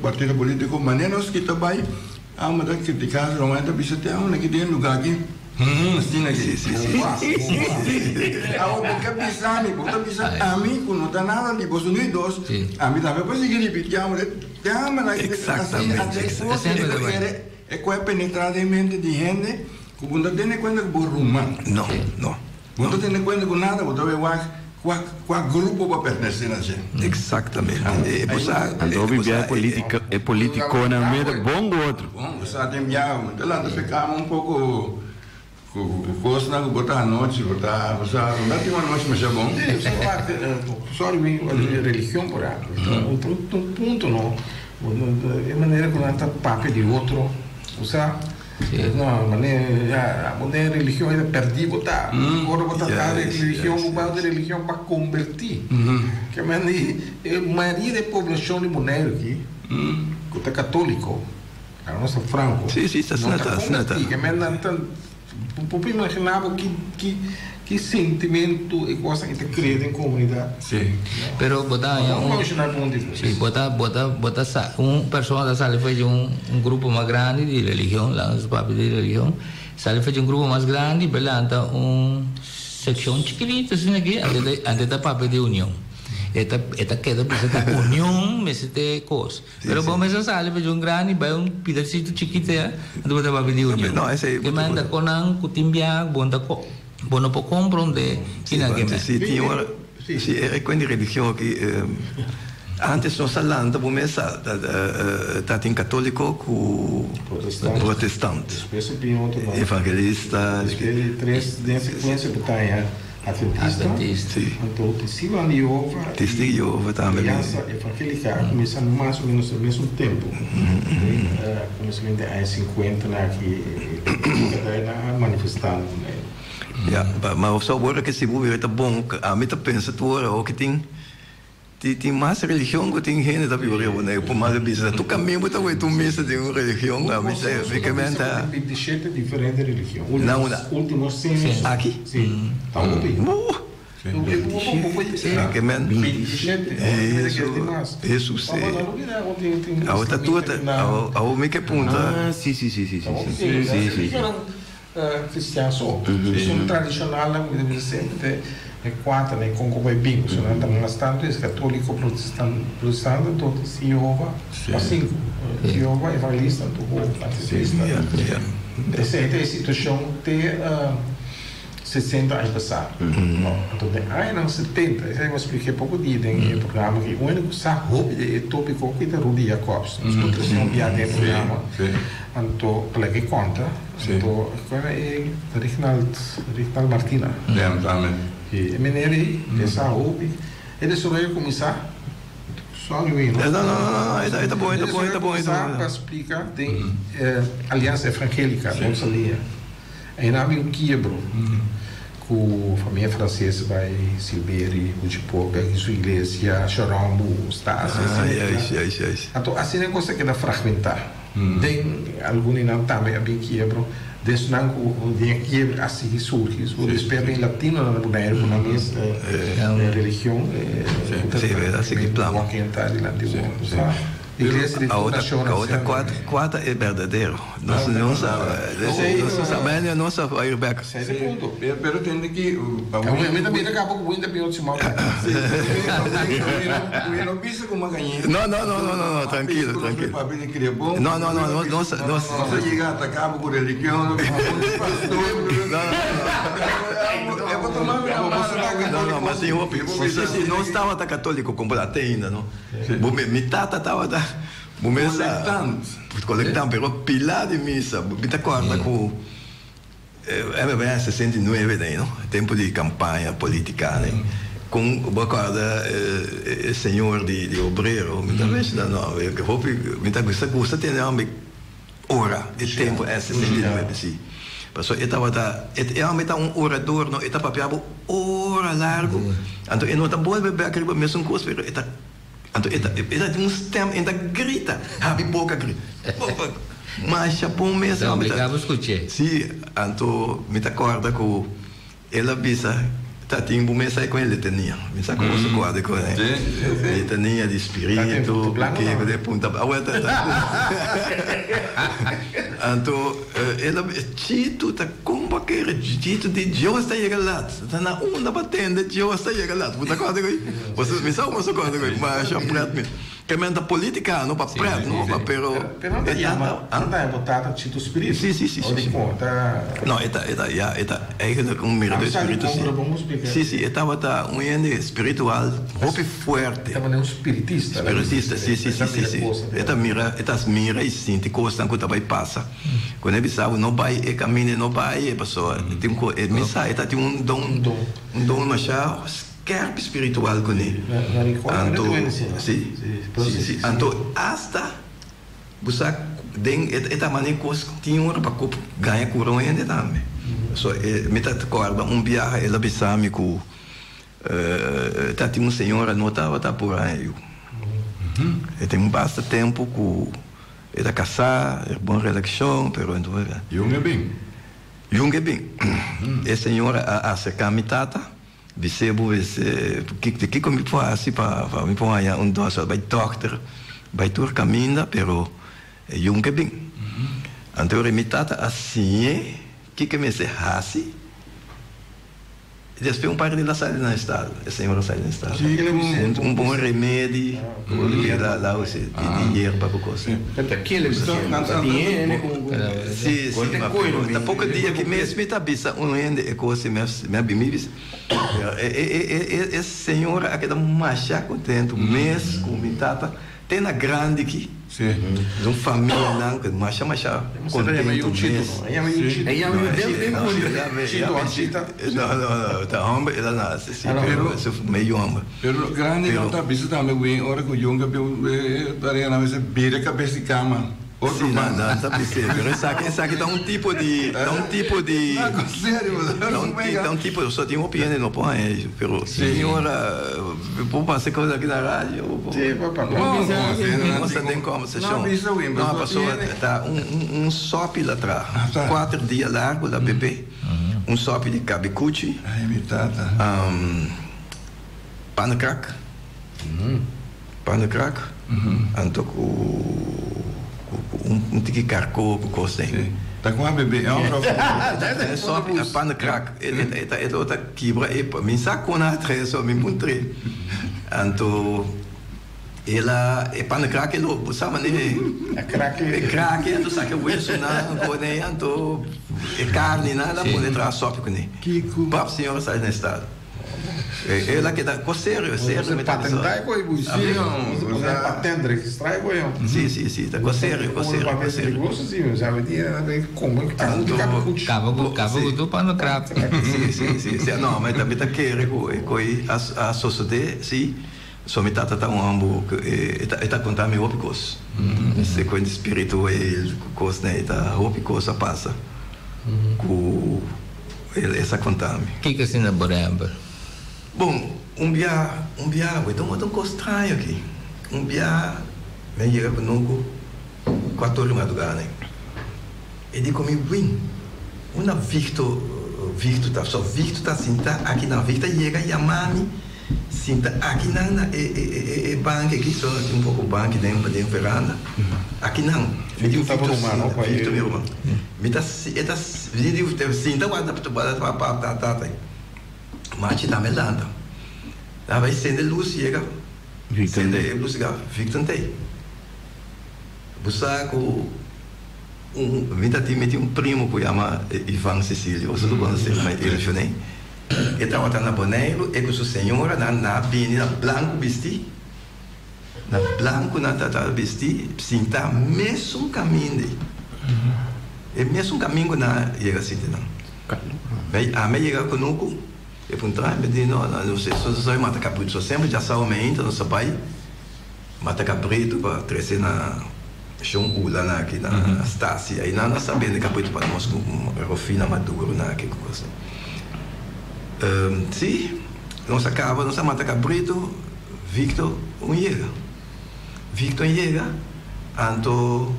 partido político, mas nós que trabalhamos, mas da criticar, o rumai está bisatando, naquele dia lugar aqui, assim aqui, porque bisa, a mim, quando não está nada de Estados Unidos, a mim também pode seguir repetir, é que é penetrada em mente de gente. Quando tem conta com rumã, não. Quando tem conta com nada, você vai qual grupo para pertencer a gente. Exatamente. Então viver é politicona mesmo, bom ou outro. Bom, você tem já, lá ficamos pouco coisa na botar a noite, botar, não tem uma noite mas é bom. Só religião por aí. Outro ponto não. É maneira que não tá papo de outro, não, maneira a religião é perdi botar, agora botar a religião, o bairro de religião para convertir, que a maioria da população de Monero aqui, que é católico, a nossa franco, sim, está que a pouco imaginava que sentimento e coisa que te cria em comunidade. Sim. Pero botar pessoa da sala fez grupo mais grande de religião, lá os papos de religião, sala fez grupo mais grande, belanta secção chiquitita assim aqui, antes da papel de união. Esta queda precisa de união, mas tem coisa. Pero bom, mas a sala fez grande, vai pedacito chiquito, antes da papel de união. Não, esse é. Que manda conan, cutimbiar, não pode compreender. Sim, é quando a religião aqui. Antes nós falamos, está tem católico com protestante, evangelista. Três de sequência que tem adventista, então testemunho de Jeová, também. Aliança evangélica começando mais ou menos ao mesmo tempo. Começando em anos 50 aqui, cada manifestando. Mas só agora que se vive é bom, a mim tá pensa o que tem mais religião que tem gente da viúva, né? Por mais bisa, tu caminho muito vai tu missa de uma religião, a mim sei, fica bem tá. 27 diferentes religiões. Não, últimos 100 aqui? Sim. Tá bem. Que men 27. Isso sim. A outra tuta, a o me que punta. Sim. cristianos só. Isso tradicional, muitas vezes sempre é 4, né? Com como é bingo, se não estamos bastante, é católico, protestante, todos Jeová, a 5. Jeová, evangelista, adventista. Essa é a situação de 60 anos passados. Então, aí, nos 70, eu vou explicar pouco dia no programa que o único sabe é tópico que é Rudy Jacobs. Nós aconteceu piada no programa. Então, para que conta, então, agora é Reginald Martina. E Meneri, essa hobby, ele só vai começar. Só o hino. Não, está bom. Para explicar, tem Aliança Evangélica, nossa linha. Aí não há um quebro. Com a família francesa vai Silveira, Bujipoca, sua igreja, Chorambo, Stasi, então assim não consegue fragmentar. Tem alguns não também bem quebro, desde não o dia quebro assim surge, o respeito bem latino na mulher, na mesma religião, assim que plano. A outra quarta é verdadeiro. Não sabe, não sabe aí Rebeca. Pero tem que eu também acabou com o ainda pior de mal. Não pisa com uma ganheta. Não, tranquilo. Não, você chega a atacar com religião, eu vou tomar não, mas tem roupa. Se não estava católico como a ainda, não. Me tata estava colectando, pero pilar de missa. Me acorda com era 69, não? Tempo de campanha política, né? Com o senhor de obreiro, muitas vezes não, eu roupa, muitas vezes custa ter uma hora de tempo é 69, sim. Passou, eu um orador, não, eu papiava hora largo, então eu não tá bom beber aquele mesmo coisa, pero então tem um stem, ainda grita, abre boca grita, mas chapão mesmo. Não, obrigado, escutei. Sim, então me acorda com ela bisa, tá tinha um mensagem com ele tinha, me sacou o quadro com ele, ele tinha de espírito, que de ponta, então ela tito tá como que tito de Deus está chegando lá, tá na onda batendo de Deus está chegando lá, puta coisa aí, você me sabe uma coisa aí, mas já preto que menta política não para preto não para pero não é botada tito espírito. Sim. Não, é um mero espírito. Sim, estava um ente espiritual, muito forte. Estava um espiritista. Sim. Mira e sente coisa que vai passar. Quando ele sabe, não vai, caminha, não vai, pessoa. Ele me sai, tem um dom machado, esquerdo espiritual com ele. Sim. Então, hasta você tem maneira que tinha um para ganhar cura ainda também. Me acorda viagem, ela pensava que tinha uma senhora não estava por aí. Tem bastante tempo que ela casada, é boa relação, pero então Jung é bem. A senhora acerca a mitata, recebo que como faz para me pôr aí doce, vai doctor, vai tur caminha, pero Jung é bem. Então a mitata assim que me se hace depois par de la sair no estado a senhora sai no estado bom remédio lá você de dinheiro para coisa aquele tá pouco dia que mesmo está bisa ende é coisa me abimibis é senhora aquela macha contento mês com mitata tem na grande aqui uma família não que macha contento não tá homem ela nasce sim meio homem pero grande não tá bisa também bem hora que o Junga para na vez beira cabeça de cama. Sim, não, está possível. Essa aqui dá um tipo de sério, um tipo, só tem uma opinião no pão, pero senhora, vou passar coisa aqui na rádio. Sim, papai. Não tem como se chama. Não, a pessoa tá sope lá atrás, 4 dias largo da bebê, sope de cabicuchi, pano crack, então tiki carco com coisa Tá com a bebê, é um só a pana crack. É outra quebra, me sacou na três, só me puntrei. Então, ela é pana crack, ele sabe, né? É crack, então sabe que o isso não pode, então é carne, nada pode entrar só porque né. Papo senhora sai no estado. Ela que dá, sério, me tá tentando aí coi buzi, você patente registrar coi eu. Sim, tá com sério. Gosto sim, já vai ter como que Cava do pano crack. Sim. Não, mas também tá querer coi a sociedade, sim. Só me tá um ambo tá contar meu opicos. Se coi espírito cos né, tá opicos a passa. Com essa contame. Que assim na boramba? Bom, então eu tô estranho aqui. Me chega conosco 4 horas da madrugada, né? E digo comigo, uma Victor tá sentada aqui na Victor, chega e a mami sinta aqui na banca aqui, só tem um pouco banco dentro veranda. Aqui não. Victor tá por uma, não, pai? Victor meu irmão. Me tá sinta tá. Mas dá melanda. Lá vai acender luz, chega. Acender luz, Victor tem. Bussaco meti um primo que chama Ivan Cecílio, você não conhece ele, né? Ele estava na Boneiro, e com sua senhora na branco vesti. Na branco na vesti, sinta mesmo caminho. É mesmo caminho na chega assim, não. A mãe chega conosco. E por trás me diz, não sei, só mata cabrito, sempre já sabe ainda, nosso pai mata cabrito para trazer na chão lá aqui na Estácia, aí não sabendo cabrito para nós com rofina maduro na que coisa. Sim, nós acaba, nós mata cabrito, Victor chega, então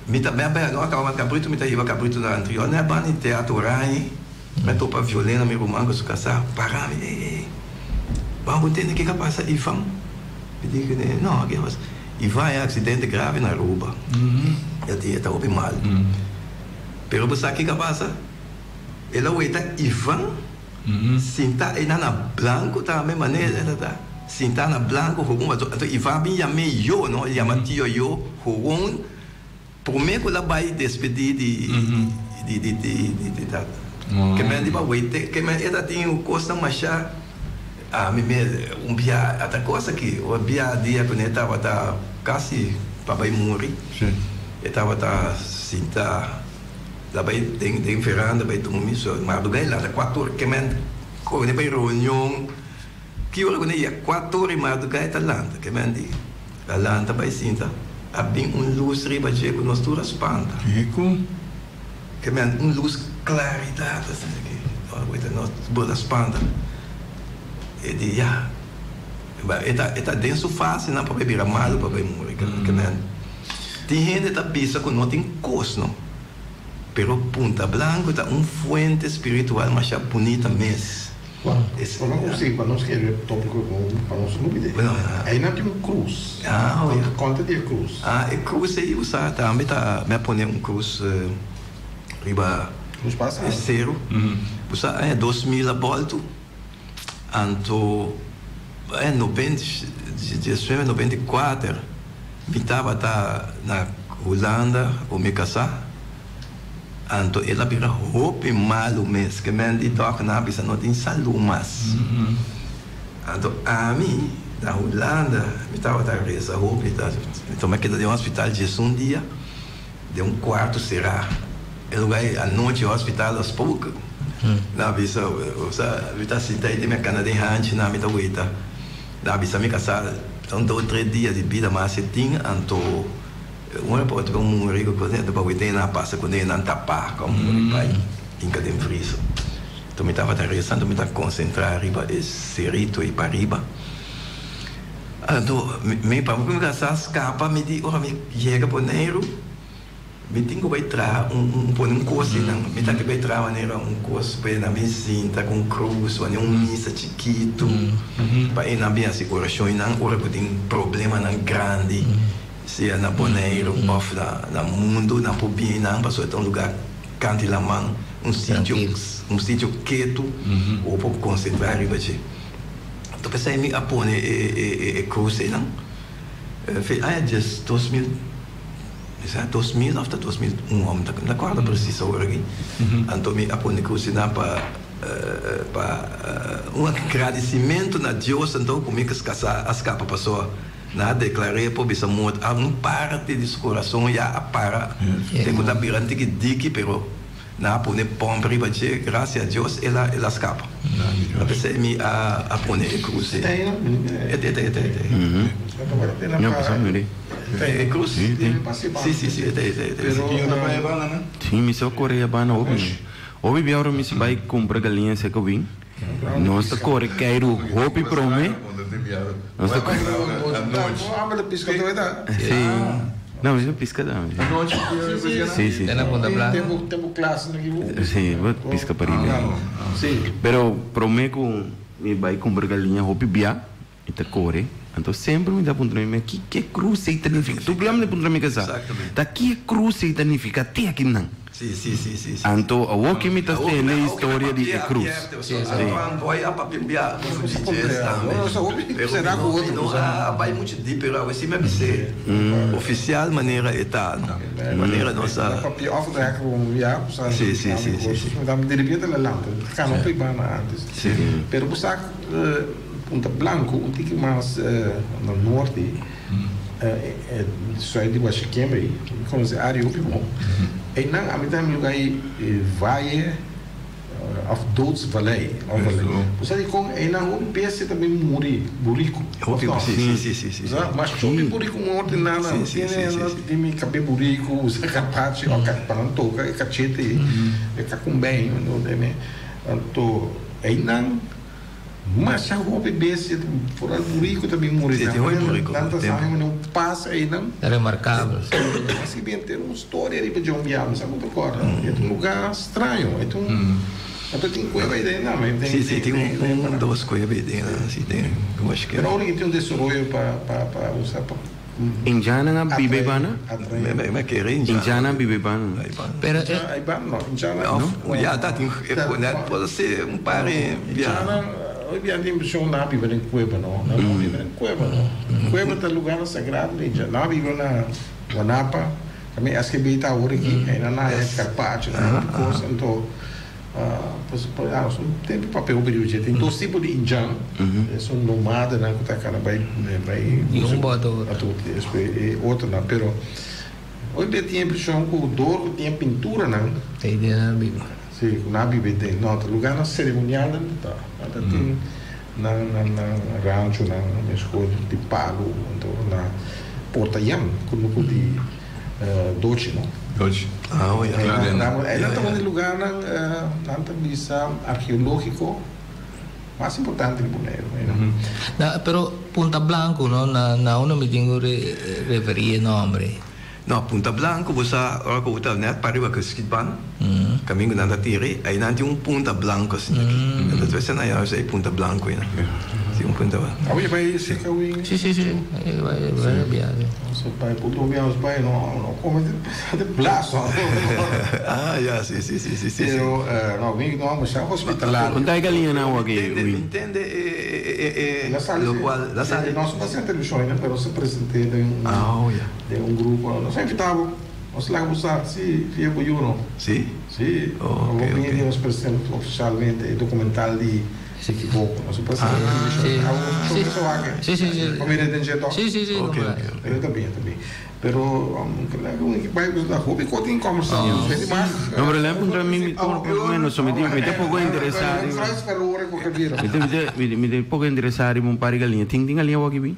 me também não acaba mata cabrito, me tá indo cabrito na anterior, né, bani teatro rai. Mas estou para violena, meu irmão, que eu sou casado, para mim, vamos entender o que passa, Ivan. Eu digo, não, Ivan é acidente grave na Aruba. Ele está bem mal. Pero você sabe o que passa? Ele está Ivan, sentar ele na branco, da mesma maneira, ele está sentar na branco, então Ivan me chama eu, não? Ele chama tio eu, Rogon, por mim que ele vai despedir de que me diba waite que me era tinha o costa machar me bia até coisa que o bia dia quando estava tá quase para vai morrer estava tá sinta lá vai tem veranda vai tomar isso mas do lá 4 horas que me quando vai reunião que hora quando ia 4 horas mas do gai tá lá que me di lá vai sinta bem luz riba de com nós tudo espanta que me luz claridade assim que nós bolas espanta e de já está denso fácil não para beber mal para beber morrer que me tem gente que pensa que não tem coisa não pero Punta Blanco está fuente espiritual mas é bonita mesmo eu não consigo para nós querer tópico para nós não pedir aí não tem cruz conta de cruz cruz aí usar também tá me poner cruz riba é zero você é 2000 volto então é 94 me estava na Holanda ou me casar então ela vira roupa malo mesmo que me diz que não tem saúde mais então a mim na Holanda me estava a reza roupa então me quedei de um hospital de dia de um quarto será lugar à noite o hospital aos poucos na visa eu tá sentado de minha cana de ranch na minha uita na visa me casar então 2 ou 3 dias de vida mas se tinha então uma pode com um rico coisa depois eu tenho na passa quando eu não tapar como um pai inca de friso então me estava rezando me estava concentrar arriba esse rito e para arriba então me para me casar escapa me diz ora me chega por neiro me tenho que vai entrar um curso não me tá que vai entrar maneira curso para na minha cinta com cruz ou missa chiquito para ir na minha oração não ora que tem problema não grande se é na Bonaire of na mundo na Pobina passou um lugar Cantilamang um sítio quieto ou para concentrar aí baixo então pensei me apone cruze não foi just 2000 after 2001 não acordo preciso agora aqui então me apone cruze na para um agradecimento na Deus então comigo as capas passou na declarei por bisa morto a não parte de seu coração já para tem que dar birante que dique pero na pone pompri bache graças a Deus ela escapa na pensei me a pone cruze não passa nada cruze sim me só Coreia bana Obi biaro mi vai comprar galinha se que vim. Nós tá corre quero hopi prome. Nós tá Sim. Não, isso é piscada. Sim, sim. Temos classe aqui. Sim, vou pisca para ir. Sim. Pero prometo mi vai comprar galinha hopi bia e tá corre. Então sempre me dá ponto me que cruz significa. Tu problema de ponto me casa. Tá que cruz significa até aqui não. Sim. Então, o que me está tendo a história de cruz. Vai a papimbiar, será que o outro vai muito deep, eu assim me avisei. Oficial maneira eterna, maneira nossa. Papel of the com via, sim. Dá me derivada da lâmpada, cano pribana antes. Sim. Pero buscar Punta Blanco, um tique mais no norte. Isso aí de baixo Cambridge, como se área o bom. E não a mitad do lugar Valley of Doods Valley, você diz com e não um peça também Burico. Sim. Mas sobre Burico morte nada, tem me cabelo Burico, usa carpaccio, o carpantoca, e cachete, e cacumben, não tem, então e não mas já vou beber se for al Burico também morrer tantas anos não passa aí não é remarcável mas que bem ter uma história ali para John Bial sabe o que agora é um lugar estranho então tem coisa aí dentro não sim tem duas coisas aí dentro assim tem eu acho que é hora que tem um desarrollo para usar para Indiana bibe bana me querer Indiana bibe bana pero não já tá tem pode ser um pare hoje em dia tem na viver em Cueva não viver em Cueva Cueva é lugar sagrado já na viver na Guanapa também acho que bem tá hora aqui ainda na é carpaccio coisa então tem papel perigo tem dois tipos de indiano são nómadas né que tá cara vai e boto outro não pero hoje tem a impressão que o dor tem pintura não tem na Bíblia sim na Bíblia tem no outro lugar na cerimonial tá tem na rancho na escola de palo então na Portayam como de Doce não Doce ela está um lugar na visa arqueológico mais importante do Bonaire pero Punta Blanco não me tenho referir nome não Punta Blanco você agora que você net para o que skitban caminho nada tire aí não tem um Punta Blanco assim então você não é aí Punta Blanco ainda tem um Punta aí vai ser que eu sim vai viagem seu pai puto viajar pai não come de plaço já sim eu não vim não mas já hospitalar quando aí galinha não aqui entende lo qual la sala nós passamos televisão né pero se apresentei de um grupo nós invitava nós lá usar se via bujuno sim ok nós apresentamos oficialmente documental de se equivoco nós apresentamos sim ok eu também pero vai da hobby cotin conversação não pero lembro para mim menos me tem pouco interessado me tem pouco interessado em par galinha tem galinha aqui bem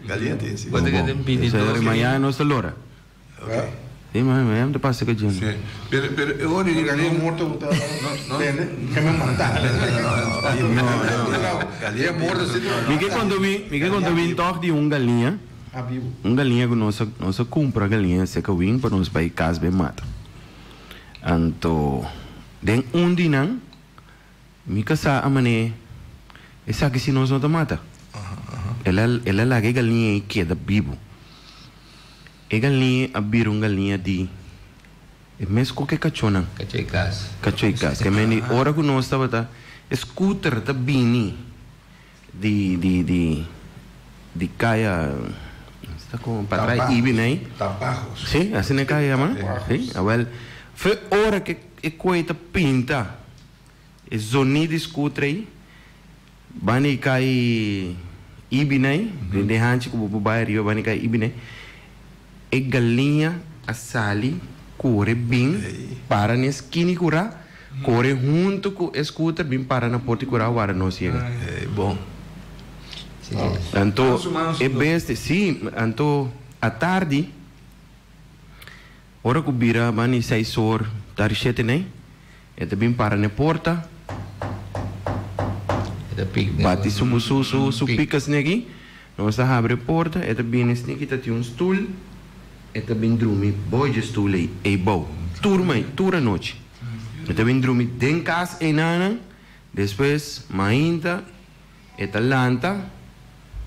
galinha tem sim pode que tem pedido amanhã não está lora sim mas não passa que gente pero eu olhei galinha morta não que me matar galinha morta me que quando vim toque de galinha que nós compra galinha se que vim para nós para casa bem mata então den dinan me casa a mané essa que se nós não mata ela larga galinha e queda vivo. E galinha abrir galinha de mesmo qualquer cachorro. Cachorro. Que meni hora que nós estava tá scooter tá bini de caia está com para trás ibi né? Tapajos. Sim, assim é caia mano. Sim, well, foi hora que coita pinta. E zoni de scooter aí. Bani cai ibi né? De hanchi com o bairro bani cai ibi né? E galinha a sali corre bem para na esquina curar corre junto com o scooter bem para na porta curar o ar não chega bom então é beste sim então à tarde hora que vira bani 6 horas tarde 7 né é bem para na porta bate su picas aqui nós abre a porta é bem assim que tem um stool eta bem dormir boy de stool aí e bom turma noite eta bem dormir den casa e nana depois mainta eta lanta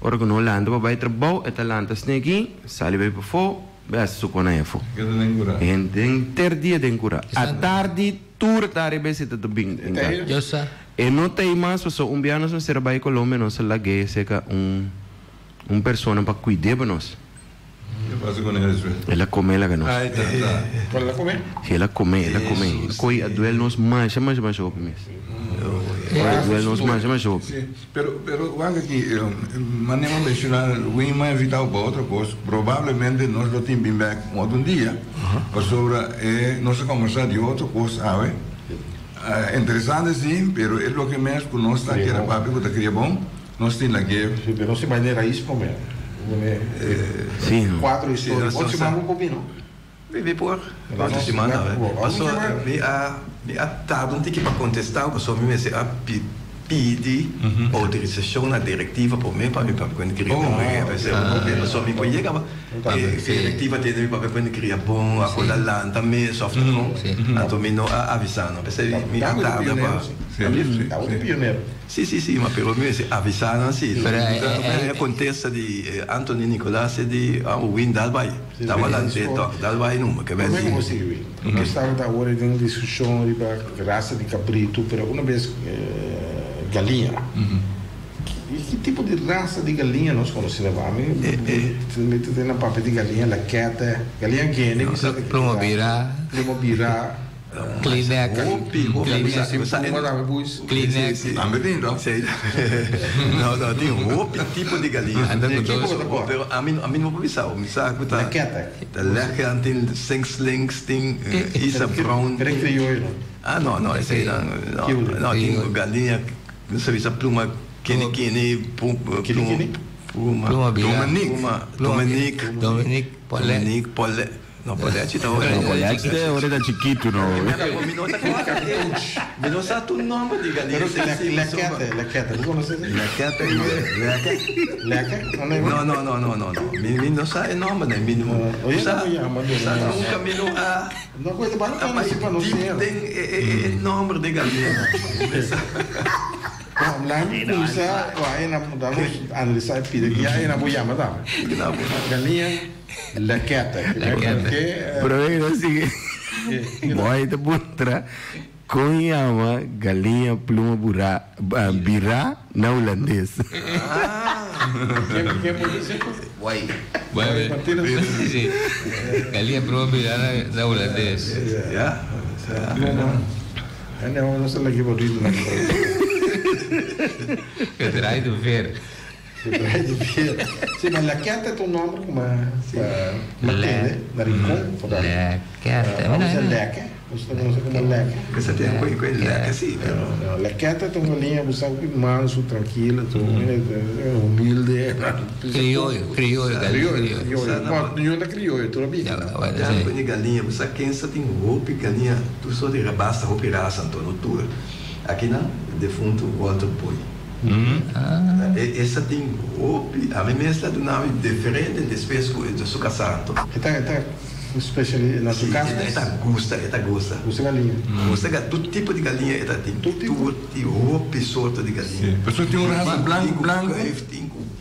ora que não lanta vai trabalhar eta lanta snegi sali vai para fora vai su conefo e den ter dia den cura a tarde tur tare besi eta bem e não tem mais pessoa biano não será vai Colômbia não se lague seca persona para cuidar de nós. Ela come la ganos. ¿Cuál la come? Sí, ela come. Coi a duel nos mais jogo mesmo. A duel nos mais jogo. Pero vanga aqui, manema mencionar, o mais vital para outra coisa, provavelmente nós não temos bem back um dia, ou sobre nós conversar de outra coisa, sabe? Interessante sim, pero é o que mesmo que nós está querendo para que queria bom, nós temos lá que, pero não se maneira isso como é. Sim. 4 histórias. Onde se manda um pouquinho? Vive por 4 semanas. Me ha dado um ticket para contestar, porque só me se pedir autorização na diretiva para mim, para quando criar bom. Só me conhece, a diretiva tem para quando criar bom, a coisa lá também, software bom. Então me não avisando, me ha dado para. Tá o pioneiro. Sì, ma per me si avvisano sì. È contessa di Anthony Nicolás di Win Dalbai. Stava là dentro, Dalbai non che bene. Come così? Nós estamos agora em discussão de raça de cabrito, pero uma vez galinha. Que tipo de raça de galinha nós conhecemos? Tem na papel de galinha, laqueta, galinha guinea, Promovira. Kleenex. Kleenex. No, tem outro tipo de galinha. A mim não vou pensar. Laqueta. Laqueta tem slings, tem Isa Brown. Não, esse aí não. Tem galinha, não sei se a pluma Kini, Dominique, Polé. No, polete da hora. No, polete da hora da chiquito, no. Me não sabe o nome de galinha. Laqueta. Não conhece? Laqueta. Não. Me não sabe o nome, né? Me não sabe um caminho a... Uma coisa bacana, assim, para não ser. Tem nome de galinha. Lá em Pusa, aí na analisar a pida, que aí na Boiama, tá? Galinha... Laqueta. Pero é assim. Boy de Buntra com chama galinha pluma birá na holandês. Que é por isso? Vai. Galinha pluma birá na holandês. Não sei lá que vou dizer. Que trai do ver. Sì, ma la chiatta è un nome come Mattene, da Rincon. La chiatta. Non è lecca, questo non so come lecca. Questa è quel lecca, sì. La chiatta è una linea, buscavo qui manso, tranquilla, umilde. Criollo. Ma non è criollo, tu lo vedi? Quindi galinha, você quem só tem roupa galinha, tu só de rabasta, roupa raça, Antônio, tu. Aqui não, defunto Walter Boy. Essa tem roupa, a mim mesmo é do nome diferente de espécie do suca santo. Está especial na sua casa? Está gosta. Gosta galinha. Gosta todo tipo de galinha, tem tudo de roupa e sorte de galinha. Pessoa tem um raça branco.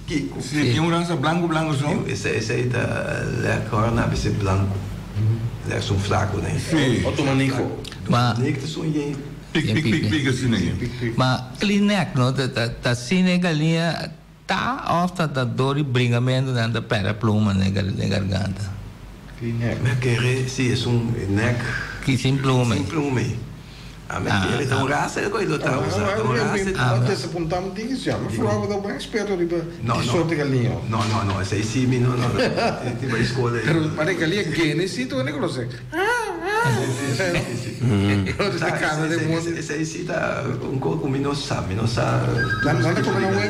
Tem Kiko. Sim, tem raça branco só. Esse aí tá a corna, vai ser branco. É um flaco, né? Sim. Automanico. Mas Nick, isso aí. Pic, assim, né? mas clinek, não, tá cine galinha tá ofta da dor e brincamento da pera pluma na garganta. Mas que sim, é neck. Que sem pluma. Sem plume. Mas que então raça é coisa tá usando. Até se apontar não tem isso já. Mas falava da bem esperto ali de sorte galinha. Não, esse aí sim, não. Tem uma escola aí. Pero para galinha gene sim, tu não conhece. Esse aí sim tá um pouco não sabe. Nada como não é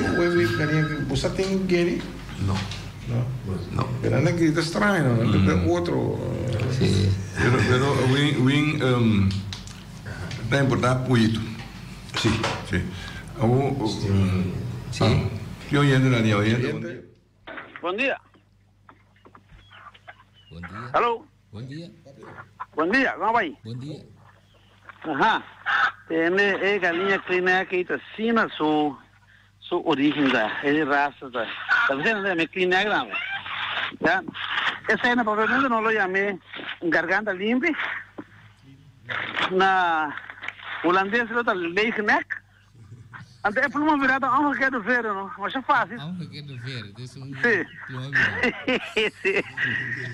galinha que você tem gene? Não. Pero não grita estranho, não. Outro. Sim. Pero win é importante puito. Sim. Sim. Eu ia na linha, Bom dia. Bom dia. Alô? Bom dia. Bom dia, como vai? Bom dia. Aham. É galinha clina que está sina sua origem da, é raça da. Tá vendo, né? Me clina grande. Tá? Essa aí na provavelmente não lo chamei garganta limpa. Na holandês lo tá leeg neck. Até por uma virada a um que do ver, não? Mas é fácil. A um que do ver,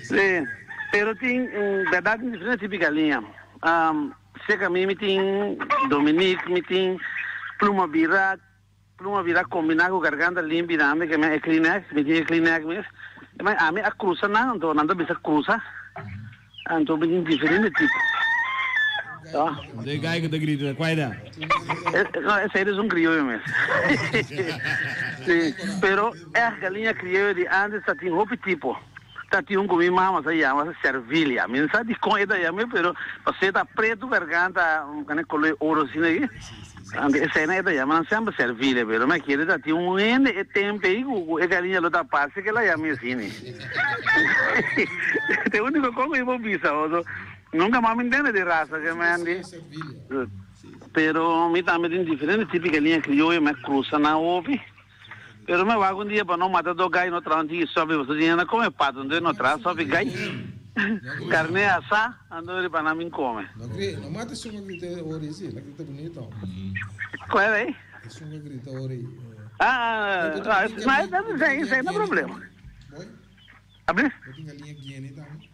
Sim. Pero tem verdade diferente tipo de galinha. Se que a mim tem Dominique, me tem pluma virada combinada com garganta limpa, que é Kleenex, me tem Kleenex mesmo. Mas a mim a cruza não, então não bisa cruza. Então me tem diferente tipo. De gai que te grita, qual é? Esse aí é um crioulo mesmo. Sim, pero é galinha crioula de antes tem outro tipo. Tem um comi mama se chama servilha. Não sabe de como é da chama, pero você tá preto garganta, né, color ouro assim aí. Esse aí é da chama, não chama servilha, pero mas que ele tem um ene tempo aí, a galinha lá da passe que ela chama assim, né? Tem único como eu vou pensar, nunca mais me entende de raça que me ande. Pero me também tem diferente tipo de galinha crioula, mas cruza na ouve. Pero me vai um dia para não matar do gai no tranti sobe você tinha na come pato não traz sobe gai. Carne assa andou para não come. Não mata só uma grita origem, ela grita bonito. Qual é aí? Só uma grita origem. Mas isso aí não é problema. Abre? Galinha guiane também.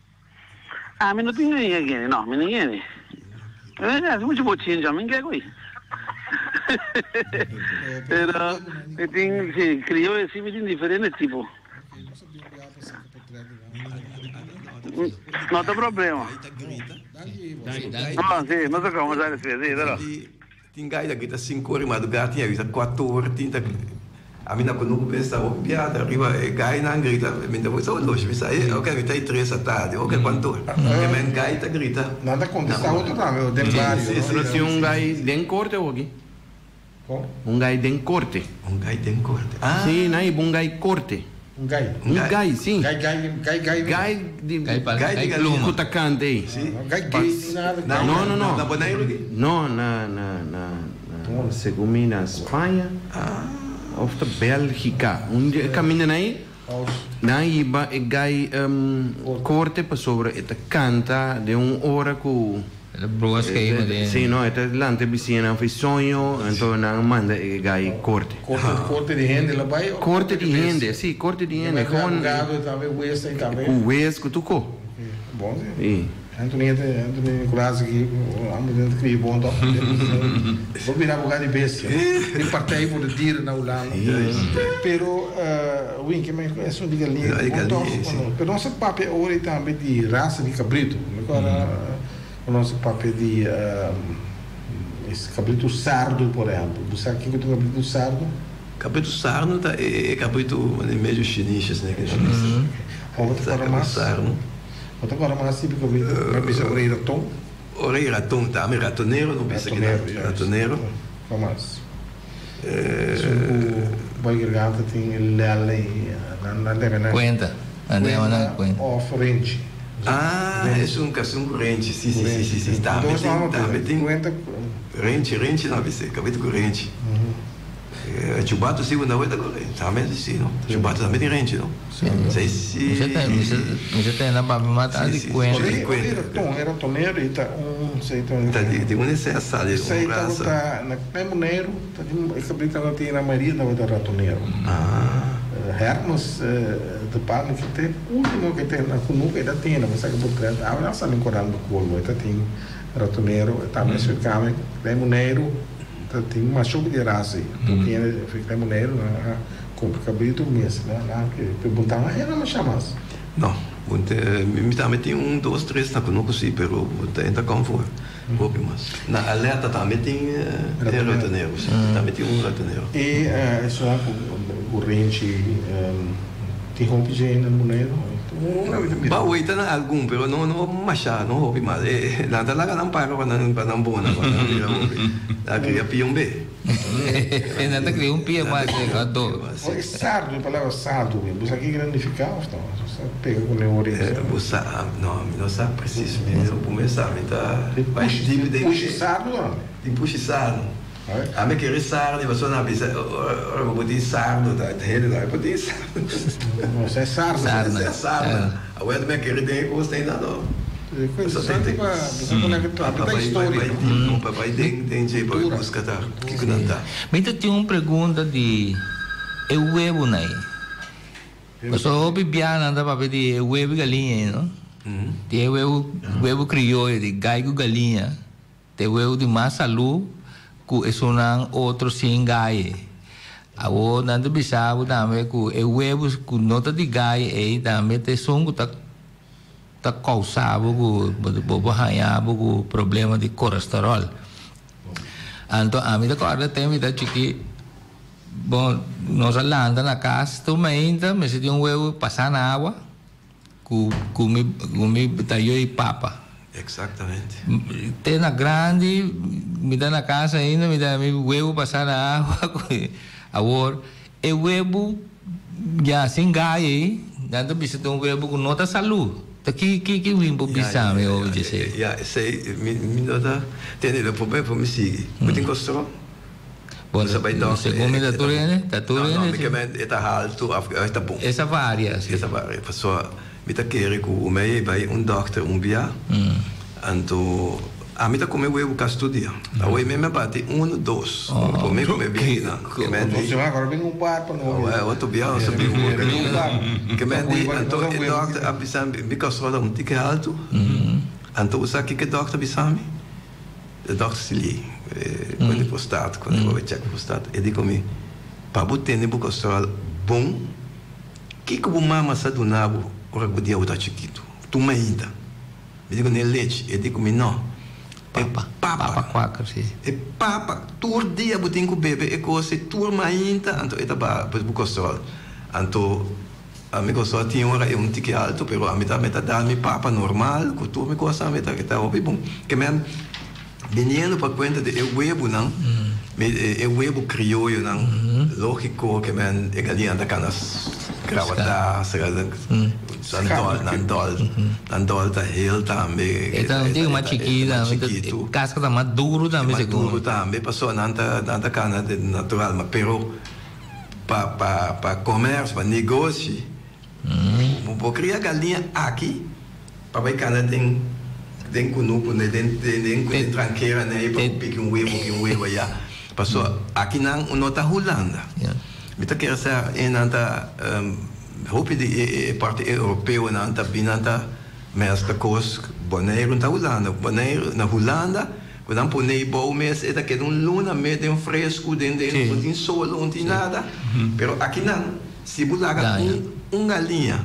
Mas não tem ninguém, não, ninguém. É muito botinho já, ninguém é aí. Pero tem criou esse tipo diferente tipo. Não tem problema. Não, sim, não sei como já disse, tem gai da grita 5 horas, madrugada tinha visto 4 horas, a minha quando eu pensava, piada, arriba, gai não grita, me deu isso hoje, me sai, eu quero gritar 3 da tarde, eu quero quanto horas, porque gai tá grita. Nada contesta outro não, meu, tem vários. Isso tem um gai den corte ou aqui? Um gai den corte. Um gai den corte. Sim, não é um gai corte. Um gai. Um gai, sim. Gai de pluma. Cutacante aí. Gai nada. Não. Na Bonaire aqui? Não, segundo na Espanha. Of de Bélgica. Onde caminha aí? Na iba e gai corte para sobre esta canta de hora com sim, não, é lá na piscina fez sonho, então não manda gai corte. Corte de rende lá vai? Corte de rende, sim, corte de rende. Com gado também, o West aí também. O West que tocou. Bom, sim. Antônio Nicolás aqui, amo dentro que bom então. Vou virar um bocado de bestia. Tem partei por tiro na Holanda. Pero o que me conhece de galinha. Pero nosso papel hoje também de raça de cabrito. Agora o nosso papel de esse cabrito sardo, por exemplo. Você sabe o que é o cabrito sardo? Cabrito sardo é cabrito meio chinês, né? Outra coisa mais típica é o orelha raton. Orelha raton, também ratoneiro, não pensa que não. Ratoneiro. Como mais? O boi garganta tem lele na leve, Cuenta. Of range. É um caçum corrente, sim. Também tem. Rente, não, você acabei de corrente. Chubato segunda vez agora, também sim, não? Chubato também de rente, não? Sei se. Você tem na para matar de coelho. Era toneiro e tá sei tem um necessário, sei tá na Pemoneiro, tá de cabrita na tia Maria da ratoneiro. Hermos de pano que tem último que tem na Cunuca e da Tina, mas sabe por trás, ela sabe corando com o tá tem ratoneiro, também se cama, Pemoneiro tem uma chuva de raça aí, porque fica Pemoneiro, compra cabrito mesmo, né? Que perguntar, ela não chama. Não, me também tem 2, 3 na Cunuca sim, pero ainda conforme. Na alerta também tem ratoneiro, também tem ratoneiro. E isso é o range tem roupa de moneiro. Bawa itu na algum, pero no masya, no hobi mas. Na talaga ng paro ka ng panambona ko na nila hobi. Nakriya piyong be. Nada criou pia mais do. É sardo, a palavra sardo, você aqui granificar ou não? Você pega com memória. Você não sabe preciso, mesmo começar, tá. Vai de puxa sardo não? De puxa sardo. A me querer sardo, você não avisa, eu vou botar sardo, tá? Ele vai botar sardo. Você é sardo. Você é sardo. A outra me querer tem que gostar ainda não. Você tem que conectar a história. Papai tem jeito para buscar tá. Que conta. Mas tem uma pergunta de o huevo né? Você ouve biana anda para pedir o huevo galinha, não? Tem huevo crioulo de gaigo galinha. Tem huevo de massalu que é outro sem gai. Agora nada bisabo também que o huevo com nota de gai aí também tem som que tá causado com problema de colesterol. Então a mim da corda tem me dá chiqui. Bom, nós anda na casa também, mas se tem huevo passar na água, comi taio e papa. Exatamente. Tem na grande, me dá na casa ainda, me dá meu huevo passar na água. Agora, o huevo já sem gai, nada bisa tem huevo com nota saúde. Que wimbo bisa me hoje sei. Sei, me nota tem o problema para me seguir. Muito gostou. Bom, segundo da turene, não, está alto, está bom. Essa várias. Pessoa me tá querendo que o meu vai doctor bia. Então a mim tá comer o eu estudia. A o mesmo bate 1, 2. Comer bem, você vai agora bem bar para não. Outro bia, eu sabia que me então o doctor abisam me costura ticket alto. Então o sabe que doctor abisam? O doctor se li quando postado, quando eu vou check postado, ele come para botar no colesterol bom. Que o mama sa do nabo ora o dia outra chiquito. Tu me ainda. Me digo nem leite, ele digo me não. Papa quaca sim. É papa, tur dia botin com bebê, é coisa tur mainta, então eta ba o colesterol. Então amigo só tinha hora um tique alto, pero a meta dar me papa normal, que tu me coisa meta que tá bom. Que me veniendo para conta de o huevo não. O huevo crioulo não. Lógico que me galinha da canas gravata, Nandol tá heel também. Então digo uma chiquita, casca tá maduro também segundo. Maduro também, passou nanda cana de natural, mas pero para comércio, para negócio, vou criar galinha aqui, para vai cana tem cunuco, tem tranqueira, né, para pique um huevo aí. Passou aqui não tá Holanda. Me tá querendo ser nanda hoop de parte europea nanta binanta mestre coisa boneiro na Holanda, boneiro na Holanda, quando ponei bom mês é daquele luna meio fresco dentro de sol não tem nada, pero aqui não se bulaga galinha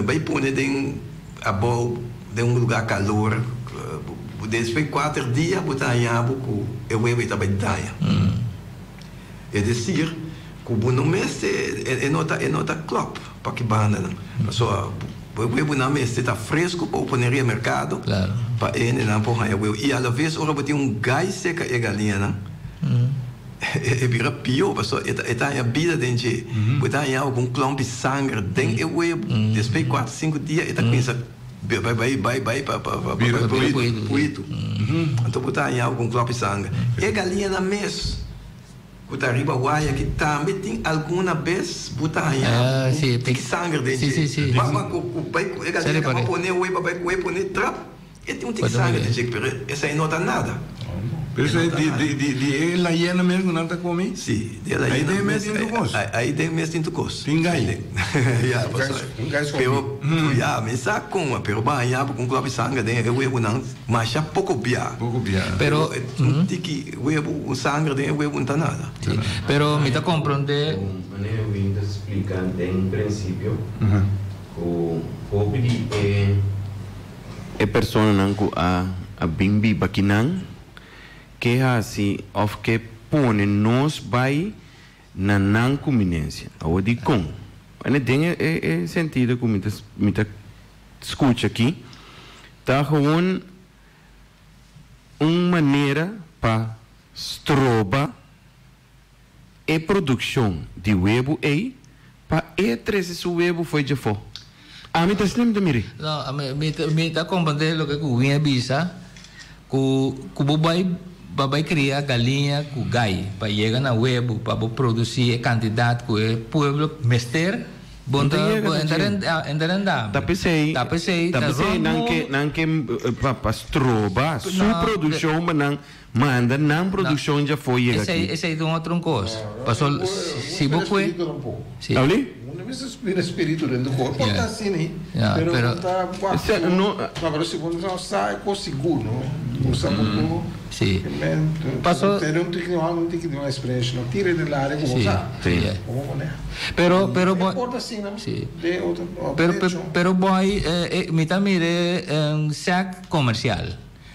vai pôr dentro a bol de lugar calor depois 4 dias botar em água com eu vou estar bem daia é dizer o bom mês é nota club para que banda não só o bom mês está fresco para pôr no mercado para ele não porra eu e a vez ora botar gás seca e galinha não é vira pior pessoal está a vida dentro botar em algum clump sangue dentro eu depois 4, 5 dias está pensa vai para puito então botar em algum clump sangue e galinha na mês Buta arriba guaya que também tem alguma vez buta Ah, sim, tem sangue dentro. Sim. Mas o pai vai poner o vai poner trap. E tem sangue dentro, pero essa aí não dá nada. Pero eso es de la hiena mesmo, não está comigo? Sim, de la hiena. Aí tem mesmo em tu cos. Pingai. Ya, pero ya, me saco, pero banha com clube sangue dentro, o huevo não, mas já pouco bia. Pero tiki huevo sangue dentro, o huevo não tá nada. Pero me tá compreender. Maneira eu vou explicar em princípio. O hobby é pessoa não a bimbi baquinan que assim of que põe nos vai na não combinância ou de com ele tem sentido como me escuta aqui tá gewoon uma maneira para stroba e produção de webo aí para trazer o webo foi de fora a mim tá slim de miri não me tá compreender o que o vinha bisa que vai criar galinha com gai para chegar na web para produzir a quantidade que o povo mester bom entrar tapesei não que para stroba sua produção manda não produção já foi aqui esse é de um outro coisa passou se você ali não espírito dentro do corpo está assim pero agora se você não sai com seguro não sim passou ter um tique de uma experiência não tira de lá como sabe como né pero importa assim não pero boy me tá mire sac comercial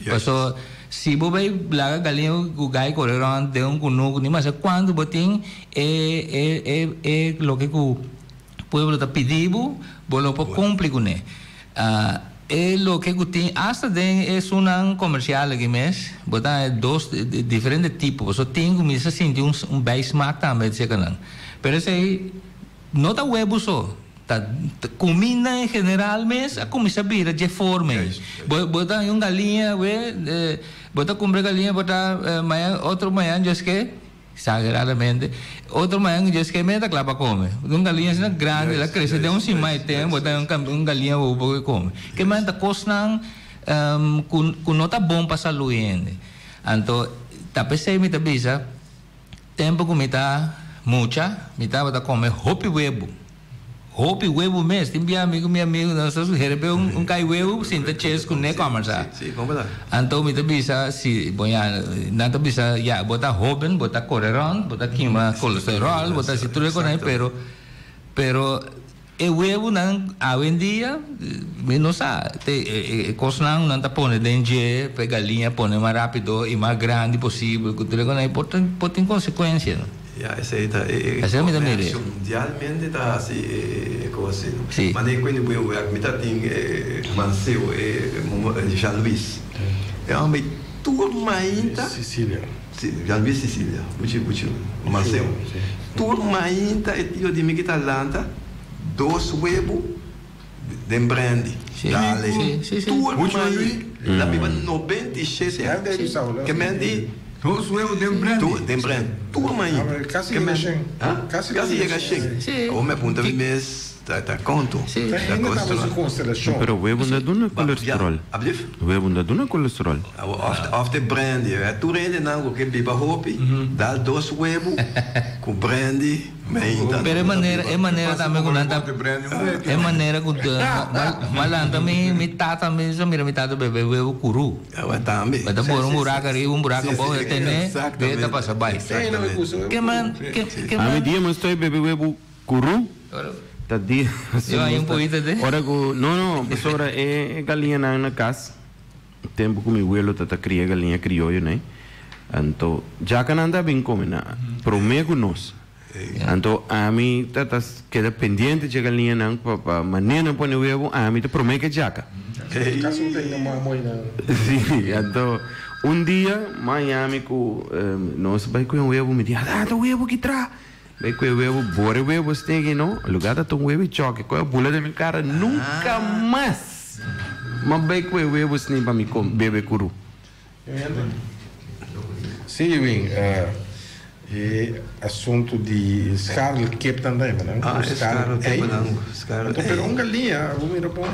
passou se você vai lá galinha o gai correram de cunuco nem mas quando botin é lo que o povo está pedindo bolo para cumprir com né é lo que tem hasta é um comercial aqui mesmo botar dois diferentes tipos só tem como isso assim um benchmark também se canal pero esse não tá web só comida em geral mesmo a comida vira de forma botar um galinha botar comprar galinha botar outro manhã já que exageradamente outro manhã já que me dá claro para comer uma galinha assim grande ela cresce de cima mais tem botar galinha ou pouco come que mais da coisa com não tá bom para saúde ainda então tá pensei me tá bisa tempo que me tá muita me tá botar comer hopi huevo mesmo tem meu amigo nós recebeu cai huevo sem ter chance com nem conversar sim como dá então me bisa se boia nada bisa ya botar hopen botar colesterol botar quima colesterol botar se tudo com aí pero o huevo não hoje em dia não sabe coisa não tá pondo dentro para galinha põe mais rápido e mais grande possível que tudo com aí pode ter consequências essa aí tá mundialmente tá assim coisa mas aí quando eu me tá tem Manseu de Jean Luís é uma turma ainda Sicília Jean Luís Sicília muito Manseu turma ainda eu de mim que tá lanta dois huevos de brandy turma aí lá me 97 que me di Dos huevos de Brand. Turma aí. Casi chega a chegar. Ou me apunta mês tá conto. Pero o huevo não dá colesterol. O huevo não dá colesterol. Of the brandy. Tu rende não que biba hopi, dá dois huevos com brandy. Pero é maneira também com nada. É maneira com malan também me tata mesmo me tata bebê huevo curu. Também. Mas também buraco ali bom tem né. Beta passa bai. Que man a mim dia mas estou bebê huevo curu. Tá dia. Eu aí poeta de. Ora não, professora é galinha na casa. Tempo que meu abuelo tá cria galinha crioulo, né? Então, já que não anda bem como na, promego nós. Então, a mim tá queda pendente de galinha não para maneira põe o huevo, a mim tá promego já cá. Caso não tenha uma moeda. Sim, então dia Miami com nós vai com o huevo me diz, tá o huevo que traz. Vai com o huevo, bora o huevo tem não, lugar tá um huevo e choque, com a bula da minha cara nunca mais. Mas vai com o huevo nem para me bebe curu. Sim, bem. assunto de Scarlet Cape também, né? Scarlet Cape não. Então, pero uma galinha, vou me repor.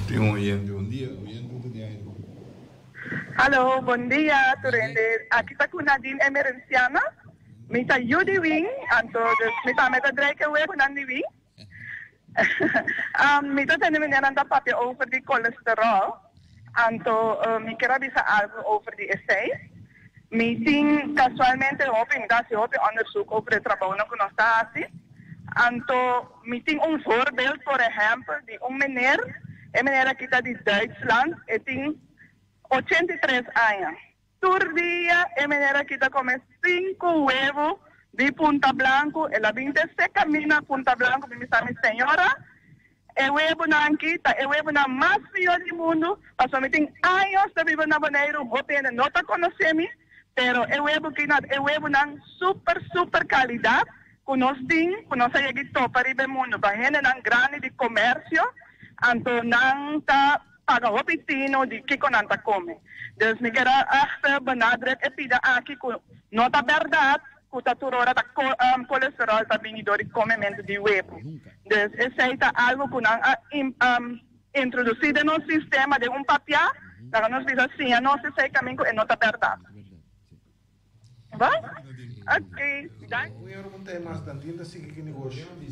Tem oyente dia. Hallo, bom dia, Turende. Aqui está com Nadine Emerenciana. Me está Judy Wing, entonces me está met Drake Web com Andy Wing. Me está tendo menina da papel over de colesterol. Então, me quero avisar algo over de essays. Me tem casualmente me dá onderzoek over het trabalho que nós está assim. Então, me tem voorbeeld, por exemplo, de meneer aqui está de Duitsland, e tem 83 anos. Todo dia, a menina aqui está comendo 5 huevos de Punta Blanco. Ela vem se camina a Punta Blanco, me diz a minha senhora. O huevo na anquita, o huevo na mais melhor do mundo. Passou me tem anos de viver na Bonaire, o não está conhecendo, pero o huevo que o huevo na super qualidade. Que nós aqui topa ribe mundo, para gente na grande de comércio, então não está paga o pitino de que con anta come. Dus me quero achter benadrukken e pida aqui que não está verdade que a turora da colesterol está vindo do comimento de huevo. Dus esse é algo que não introduzido no sistema de papel, para nós dizer assim, não se sei caminho e não está verdade. Vai? Ok, dai.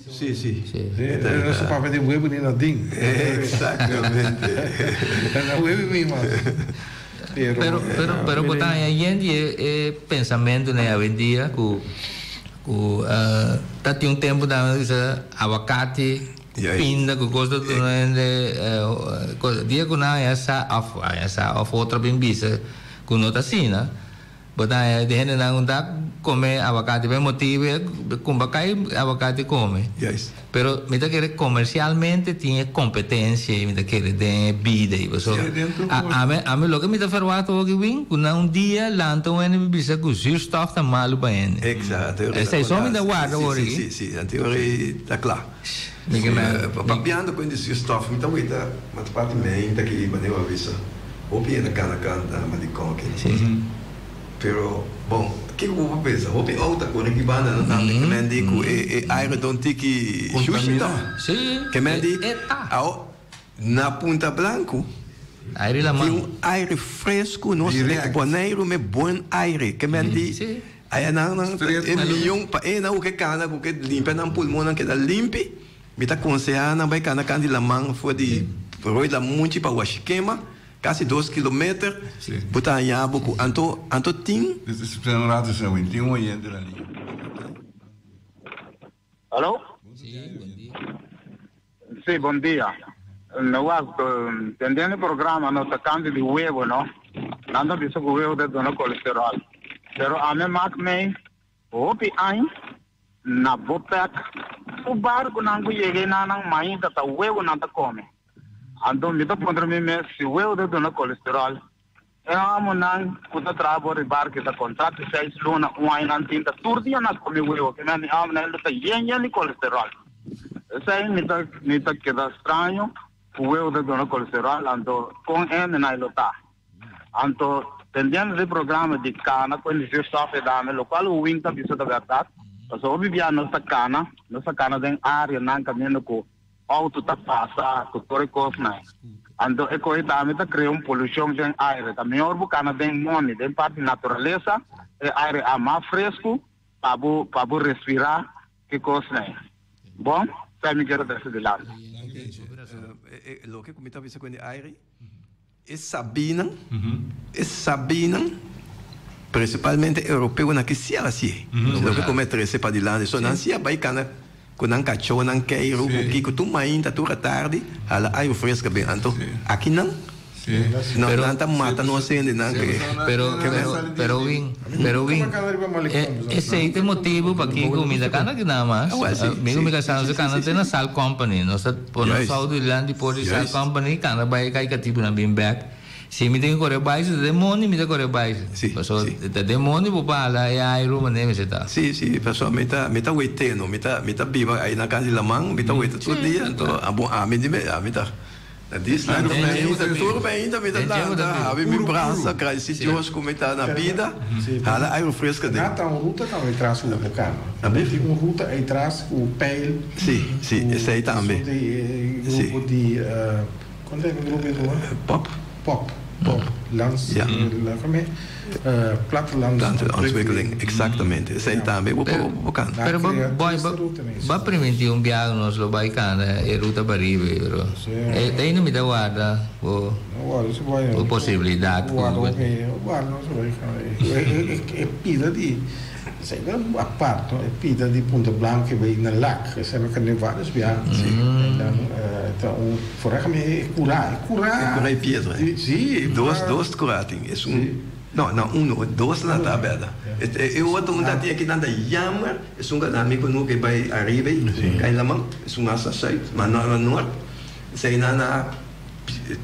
Sì, sì. Non si parla di huevo di Nadine. Esattamente. Pero botar aí é pensamento né hoje em dia que tá tem tempo da abacate pinda que gosta do dia que não essa outra bem bisa que não tá assim, né? Botar de gente não dá comer abacate bem motivo com abacate come. Yes. Pero me da que comercialmente tiene competencia, me da que de vida y eso. A mí lo que me da fervato que vin, un día lanto en bisa que zuurstof tan malo bij. Exacto. Sei só me da guarda hoor. Sì, anteriore da clar. Papiando quindi zuurstof, mi da weta, ma parte mente che baneu avisa. Opie na cana ma di conche. Sì. Pero, bom, que eu vou pensar? Vou pensar outra coisa que banda não tem que me digo aire don't tiki sushi tá? Sim. Que me digo na Punta Blanco. Aire la mão. Aire fresco, não sei que boneiro me bom aire. Que me digo. Aí não milhão para não o que cana porque limpa não pulmão que dá limpe. Me tá aconselhando vai cana candila mão foi de roi da monte para o esquema. Quase 2 kilometros, botar em Abuco, anto tim. Tem um oyente na linha. Alô? Sim, bom dia. No entendendo o programa, no tocando de huevo, não? Nada disso que o huevo dá colesterol. Pero a mim me hopi aí na bopec, o barco não cheguei na mãe da huevo não tá come. Então, me dá para mim se o eu dou colesterol, amo não puta trabalho de barco da contrato 6 luna ano não tinta todo dia não come o eu que me amo não tá de colesterol. Isso aí me tá queda estranho o eu dou colesterol então com ele não lota. Então tendendo de programa de cana quando eu só pedame local o winter bisa da verdade. Então o bibia nossa cana tem área não caminho com auto tá passa com toricos né. Então é coisa também tá criando poluição de ar. Tá melhor bucana tem monte, tem parte natureza, é ar mais fresco para respirar que coisa né. Bom, sai me quero desse de lado. Lo que comenta bisa com ar é Sabina, principalmente europeu na que se assim. Lo que comenta esse para de lá, só não se vai cana quando não cachorro não quer o que tu ainda tu tarde ela aí fresca bem então aqui não não tá mata não acende não pero vim esse é o motivo para que comida cana que nada mais me casamos de cana tem na Sal Company nossa por nosso do land por Sal Company cana vai cair que tipo na bem back se me tem que correr baixo demônio me tem que correr baixo pessoal demônio vou para é aí ruma nem se tá sim pessoal me tá waitando me tá viva aí na casa de lamang me tá waitando todo dia então a bom a me tá Diz lá no meio, tudo bem, também dá. Habe me braça, cai se Deus como está na vida. Hala aí o fresco dele. Nada um ruta também traz o bocado. Tem um ruta aí traz o pale. Sim, esse aí também. Grupo de quando é o grupo do Pop. Lands, Plattelandsontwikkeling, exatamente. Esse aí também, bacana. Pero ba permitir um viagem nos Lobaicana e ruta Baribe, bro. Daí não me dá guarda o possibilidade. É pida de sei lá, a parte, é pida de Punta Blanca vai na lac, sempre que vários viagens. Então, fora que me curar piedra. Sim, dois curating. Não, dois na tabela. Eu outro um daqui aqui nada yama, é um amigo no que vai arriba, cai lá mão, é um assa sai, mas não norte. Sei na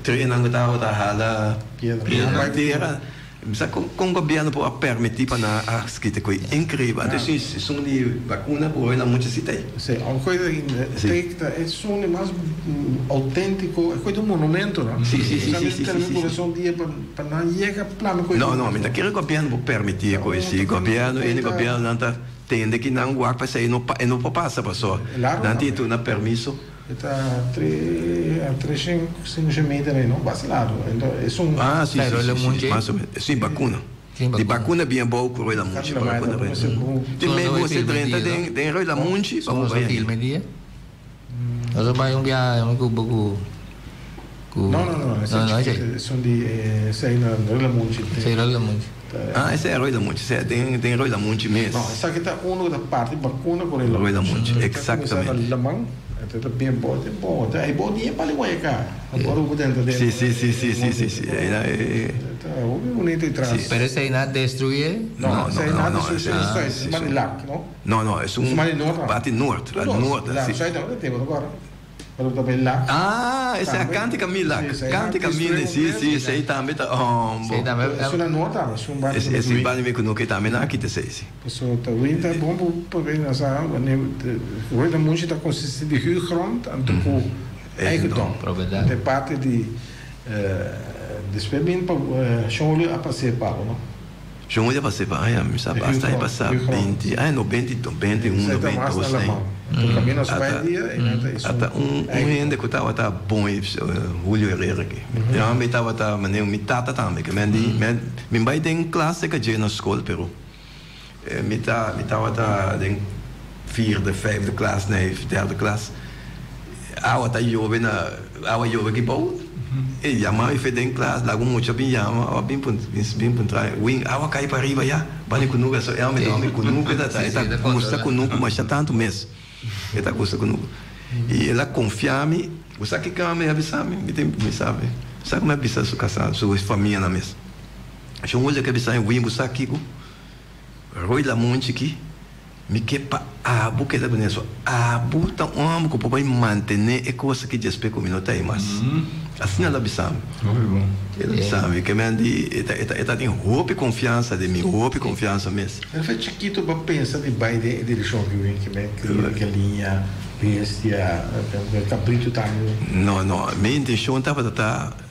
treina que tá outra hala piedra. Mas com o governo pode permitir para a escrita que é incrível. Então, isso é uma vacuna por ela muito citei. Sim, uma coisa é um mais autêntico, é coisa do monumento, não? Sim. Um dia para não chegar plano coisa. Não, mas aquele governo pode permitir que esse governo não está tendo que não guarda para sair, não passa para só. Não tem tudo permisso. Está a 300 metros, não vacilado. Então, é sim, mais ou menos. Sim, vacuna. De vacuna bem boa com o Monte. De mesmo você treina tem o Monte. Vamos ao filme dia. Nós vamos viajar com não, são de sair na Roila Monte. Esse é Roila Monte, tem Roila Monte mesmo. Não, essa aqui está uma da parte vacuna com Roila Monte, exatamente. Tá bem bom. Aí bom dia para ele cá. Agora o dentro Sim. O bonito atrás. Pero esse aí não destruir? Não, esse aí não destruir. Isso é Manilac, não? Não, é um parte norte. Lá norte. Lá, sai da onde tem agora. Para também lá. Essa é a Cântica Milac. Cântica Milac, sim, esse aí também está. Isso na norte, esse vale meio que não que também aqui tem esse. Isso tá winter bom para ver nessa água. O Roila Monte está consistente de huurgrond en de eigendom. De parte de desperbin para João a passear para, não? João a passear para, me sabe basta aí passar 20, 21, 22, né? Até gente que estava bom, Julio Herrera aqui. Eu me estava me tata também, que me vai ter classe que eu na escola, pero me estava em 4e, 5e klas, nee, 3e klas. Awa ta jove na awa jove que bom. E chama e fez em classe, lá com muito bem chama, awa bem trai, wing awa cai para arriba já, bani kunuga só é me kunuga tá custa kunuga mas já tanto mês. Eta custa kunuga. E ela confia me, você que quer me avisar me sabe. Sabe como é avisar sua casa, sua família na mesa. Acho que que avisar wing você aqui com Roila Monte aqui. Me que pa abu que da beneso abu tá homem que pode manter é coisa que despe com minuto aí mas assim ela bisam ele sabe que me andi eta tem roupa confiança de mim roupa confiança mesmo ele fez chiquito para pensar de baile de show que linha bestia cabrito tá não minha intenção tava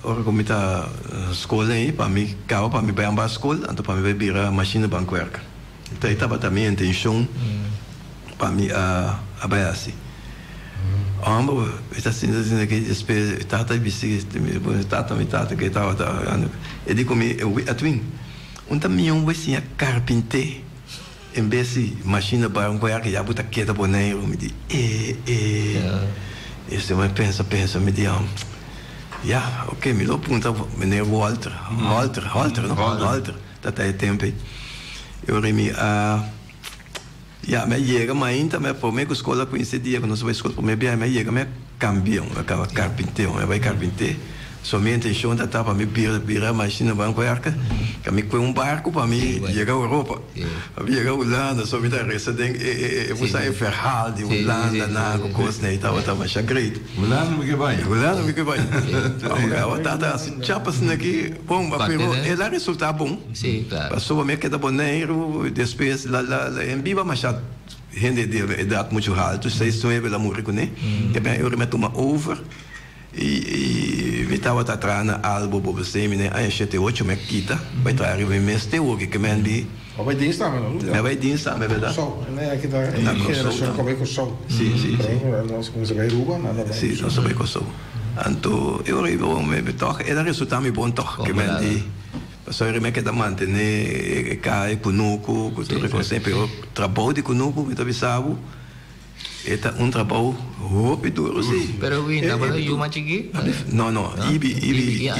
ora como tá escola aí para mim carro para mim para a escola então para mim vai virar máquina banqueira. Então, estava também a intenção para mim a assim. Está sendo que espera tata bicicleta, tata que estava eu digo me a twin. Também vai ser carpinteiro em vez de máquina para um coiar que já bota quieta boneiro me diz isso vai pensa me diz ok me dá ponta me Walter tá aí tempo eu remi me chega mas ainda me por mim que escola conhece dia quando você vai escola por mim bem me chega me cambiam acaba carpinteiro vai carpinteiro somente a intenção da para me virar máquina banco arca que me com barco para mim chegar a Europa para chegar a Holanda só me dá residência você é Ferral de Holanda na coisa né estava já great Holanda me que vai agora tá assim chapas aqui bom pero ela resulta bom sim claro passou me que da boneiro depois lá em viva mas gente de idade muito alta 6 9 ela morreu né que bem eu remeto uma over E me estava atrás algo para você, né? Aí achei 8 me quita, vai trazer o mês de hoje que me di. Vai dinsdag met ons. Vai dinsdag, é verdade? Sol, né? Aqui da geração como é que o sol. Sim. Nós começamos a Ruba, nada mais. Sim, nós sabemos que o sol. Então, eu rivo me toca, é o resultado me bom toca que me di. Só eu me queda manter cai conuco, que tu reconhece, pero trabalho de conuco, me também sabe. É trabalho rápido, sim. Pero ainda para eu machigi? Não, ibi,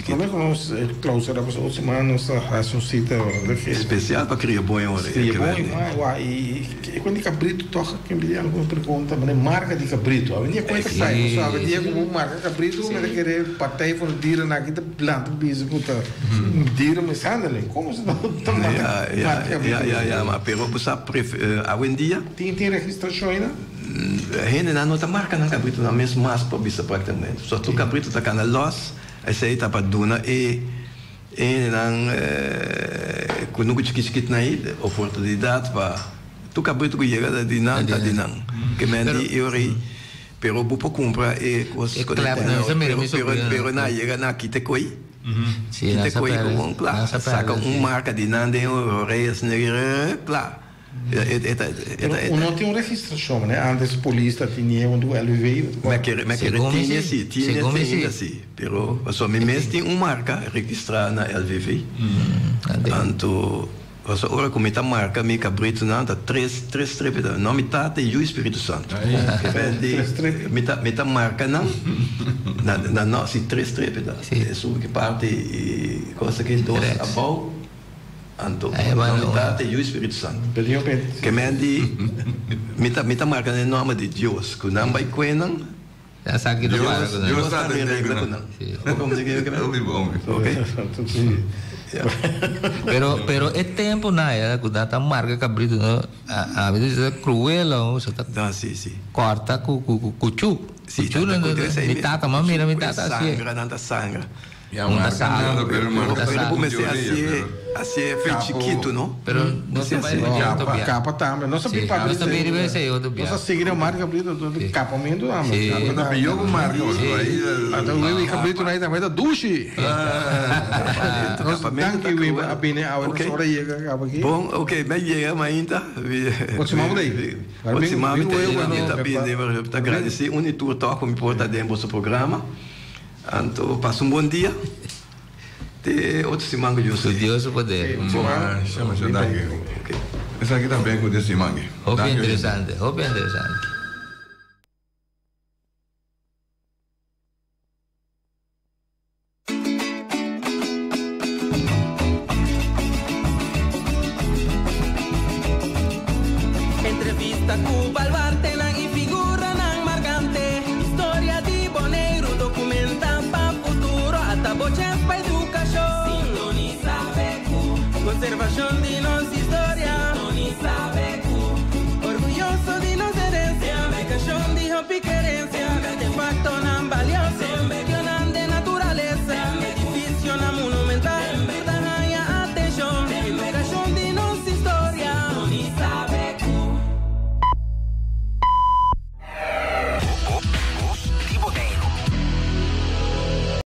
como é que nós clausura para os humanos a cita especial para criar bom hora. E quando cabrito toca que me alguma pergunta, mas marca de cabrito. A minha coisa sai, só a dia como marca cabrito, mas querer patei por dire na quinta planta bicho puta. Dire me sandale, como se não mas pero você hoje em dia tem registração ainda? Gente não nota marca na cabrito na mesmo mas para bisa praticamente. Só tu cabrito tá cana loss, essa aí tá para duna e não quando o chiquito na aí oportunidade para tu cabrito que chega de não que me di eu rei pero bupo compra e coisas pero na chega na quite coi quite coi com claro saca marca de não de reis negre claro não tem uma registração, né? Antes a polícia tinha do LV. Mas tinha sim, pero só me tem uma marca registrada na LVV. Então, só ora como está marca me cabrito não tá três trepes, não me tá e o Espírito Santo. Me tá marca não, não se três trepes, isso que parte e coisa que dois abau. Anto, novidade e o Espírito Santo. Que me di, me tá marcando em nome de Deus, que não vai coenam. Já sabe que não vai coenam. Deus está em regra com não. Como dizer que me bom. Pero é tempo na era que dá marca cabrito, a vezes é cruel ou você tá. Sim. Corta cuchu. Cuchu não me tá, mas mira me tá assim. Sangra. Eu comecei a ser feito chiquito, não? Pero não se vai capa também. Nossa pipa nós também vai ser outro dia. Nossa seguir a marca abrindo do capamento lá, mas na pior marca aí. Então o cabrito aí também da duche. Nossa tanque o abine a hora só chega acaba aqui. Bom, ok, mas chega ainda. Pode chamar daí. Pode chamar eu também devo agradecer um tour toca me porta dentro do programa. Então, passa bom dia. Tem outro simango de você. Deus o poder. Chama já daqui. Essa aqui também com esse simango. Hobby interessante. Entrevista com Balbarte e figura não marcante. História de Boneiro documenta para futuro. Até bochas para educação. Sintoniza Beco. Conservação de nossa história.